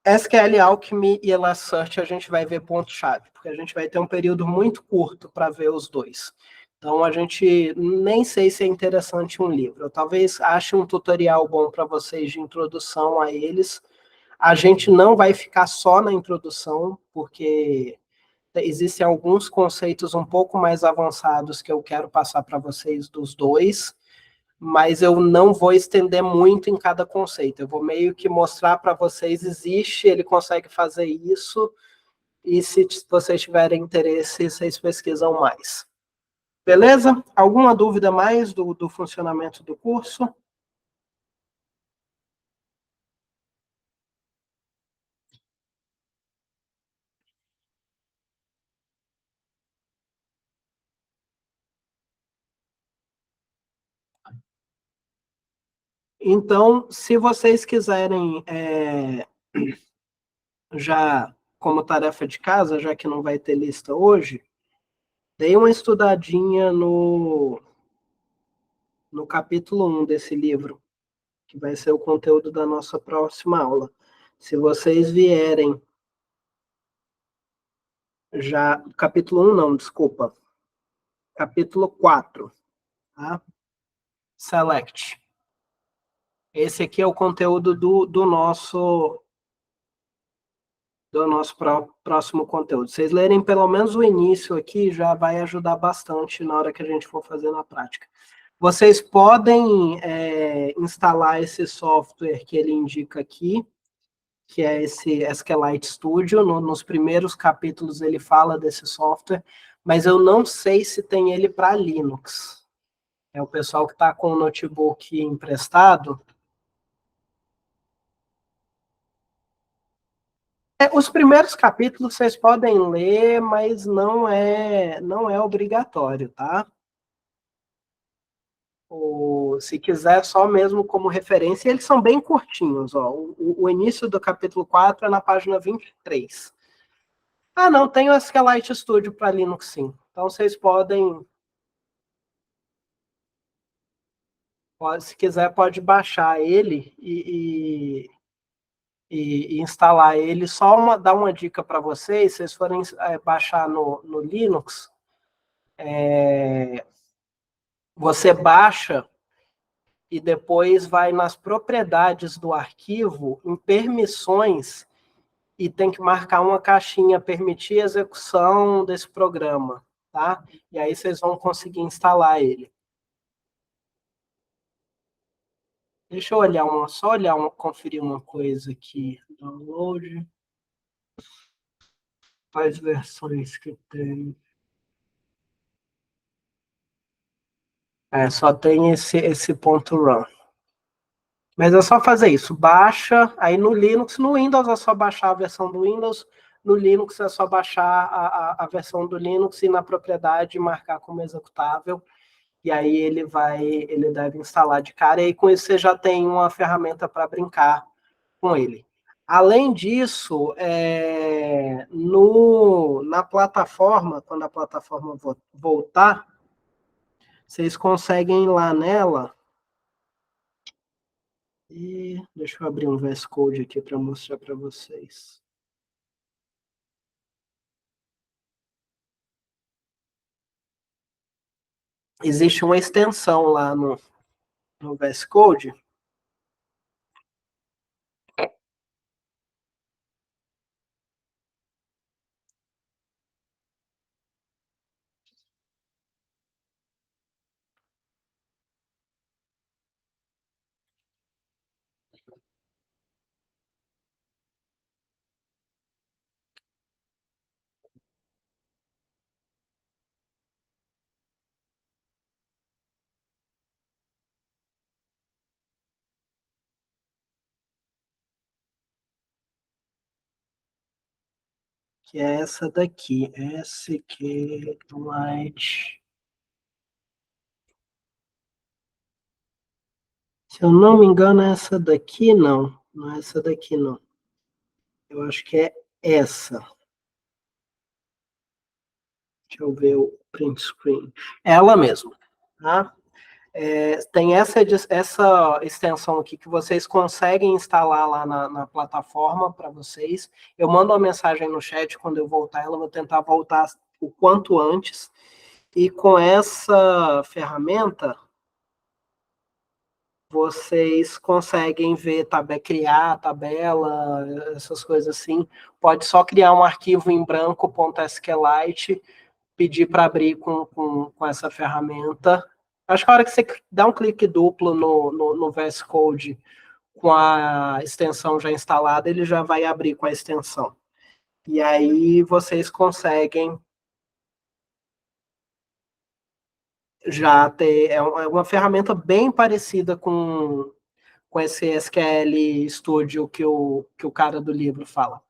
SQL Alchemy e Elasticsearch a gente vai ver ponto-chave, porque a gente vai ter um período muito curto para ver os dois. Então a gente nem sei se é interessante um livro. Eu talvez ache um tutorial bom para vocês de introdução a eles. A gente não vai ficar só na introdução, porque existem alguns conceitos um pouco mais avançados que eu quero passar para vocês dos dois, mas eu não vou estender muito em cada conceito. Eu vou meio que mostrar para vocês, existe, ele consegue fazer isso, e se vocês tiverem interesse, vocês pesquisam mais. Beleza? Alguma dúvida mais do funcionamento do curso? Então, se vocês quiserem já como tarefa de casa, já que não vai ter lista hoje, dei uma estudadinha no capítulo 1 desse livro, que vai ser o conteúdo da nossa próxima aula. Se vocês vierem já. Capítulo 1, não, desculpa. Capítulo 4, tá? Select. Esse aqui é o conteúdo do nosso próximo conteúdo. Vocês lerem pelo menos o início aqui já vai ajudar bastante na hora que a gente for fazer na prática. Vocês podem instalar esse software que ele indica aqui, que é esse SQLite Studio. Nos primeiros capítulos ele fala desse software, mas eu não sei se tem ele para Linux. É o pessoal que está com o notebook emprestado. Os primeiros capítulos vocês podem ler, mas não é obrigatório, tá? Se quiser, só mesmo como referência, eles são bem curtinhos. Ó. O início do capítulo 4 é na página 23. Ah, não, tem o SQLite Studio para Linux, sim. Então vocês podem, se quiser, pode baixar ele e instalar ele. Só dar uma dica para vocês, se vocês forem baixar no Linux, você baixa e depois vai nas propriedades do arquivo, em permissões, e tem que marcar uma caixinha, permitir a execução desse programa, tá? E aí vocês vão conseguir instalar ele. Deixa eu conferir uma coisa aqui. Download, quais versões que tem? Só tem esse ponto .run. Mas é só fazer isso, baixa, aí no Linux, no Windows é só baixar a versão do Windows, no Linux é só baixar a versão do Linux e na propriedade marcar como executável, e aí ele deve instalar de cara, e aí com isso você já tem uma ferramenta para brincar com ele. Além disso, na plataforma, quando a plataforma voltar, vocês conseguem ir lá nela. E deixa eu abrir um VS Code aqui para mostrar para vocês. Existe uma extensão lá no VS Code, que é essa daqui, SQLite Se eu não me engano, é essa daqui, não. Não é essa daqui, não. Eu acho que é essa. Deixa eu ver o print screen. É ela mesmo, tá? Tem essa extensão aqui que vocês conseguem instalar lá na plataforma para vocês. Eu mando uma mensagem no chat quando eu voltar, ela vou tentar voltar o quanto antes. E com essa ferramenta, vocês conseguem ver, criar tabela, essas coisas assim. Pode só criar um arquivo em branco, .sqlite, pedir para abrir com essa ferramenta. Acho que a hora que você dá um clique duplo no VS Code com a extensão já instalada, ele já vai abrir com a extensão. E aí vocês conseguem já ter. É uma ferramenta bem parecida com esse SQL Studio que o cara do livro fala.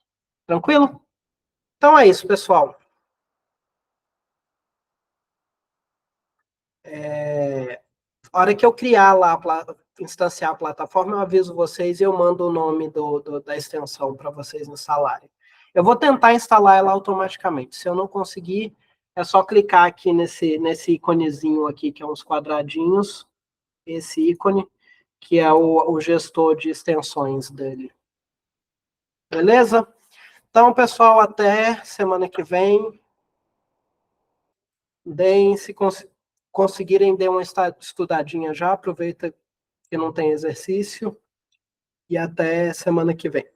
Tranquilo? Então é isso, pessoal. A hora que eu criar lá, instanciar a plataforma, eu aviso vocês e eu mando o nome da extensão para vocês instalarem. Eu vou tentar instalar ela automaticamente. Se eu não conseguir, é só clicar aqui nesse íconezinho aqui, que é uns quadradinhos, esse ícone, que é o gestor de extensões dele. Beleza? Então, pessoal, até semana que vem. Se conseguirem, dê uma estudadinha já, aproveita que não tem exercício. E até semana que vem.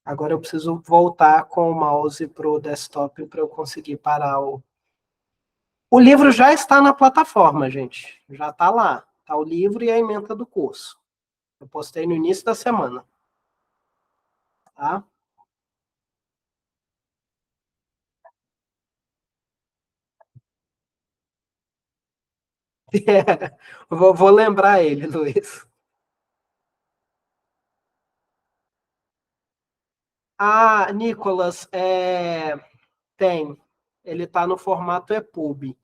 Agora eu preciso voltar com o mouse para o desktop para eu conseguir parar o. O livro já está na plataforma, gente. Já está lá. Está o livro e a ementa do curso. Eu postei no início da semana. Tá? Vou lembrar ele, Luiz. Ah, Nicolas, tem. Ele está no formato EPUB.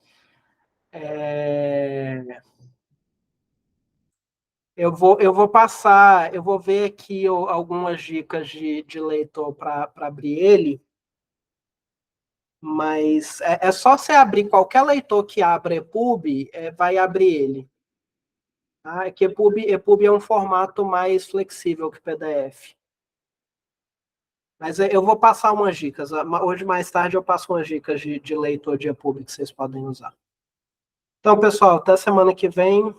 Eu vou passar, eu vou ver aqui algumas dicas de leitor para abrir ele, mas é só você abrir qualquer leitor que abra EPUB, vai abrir ele. Tá? É que EPUB é um formato mais flexível que PDF. Mas eu vou passar umas dicas. Hoje, mais tarde, eu passo umas dicas de leitor de EPUB que vocês podem usar. Então, pessoal, até semana que vem.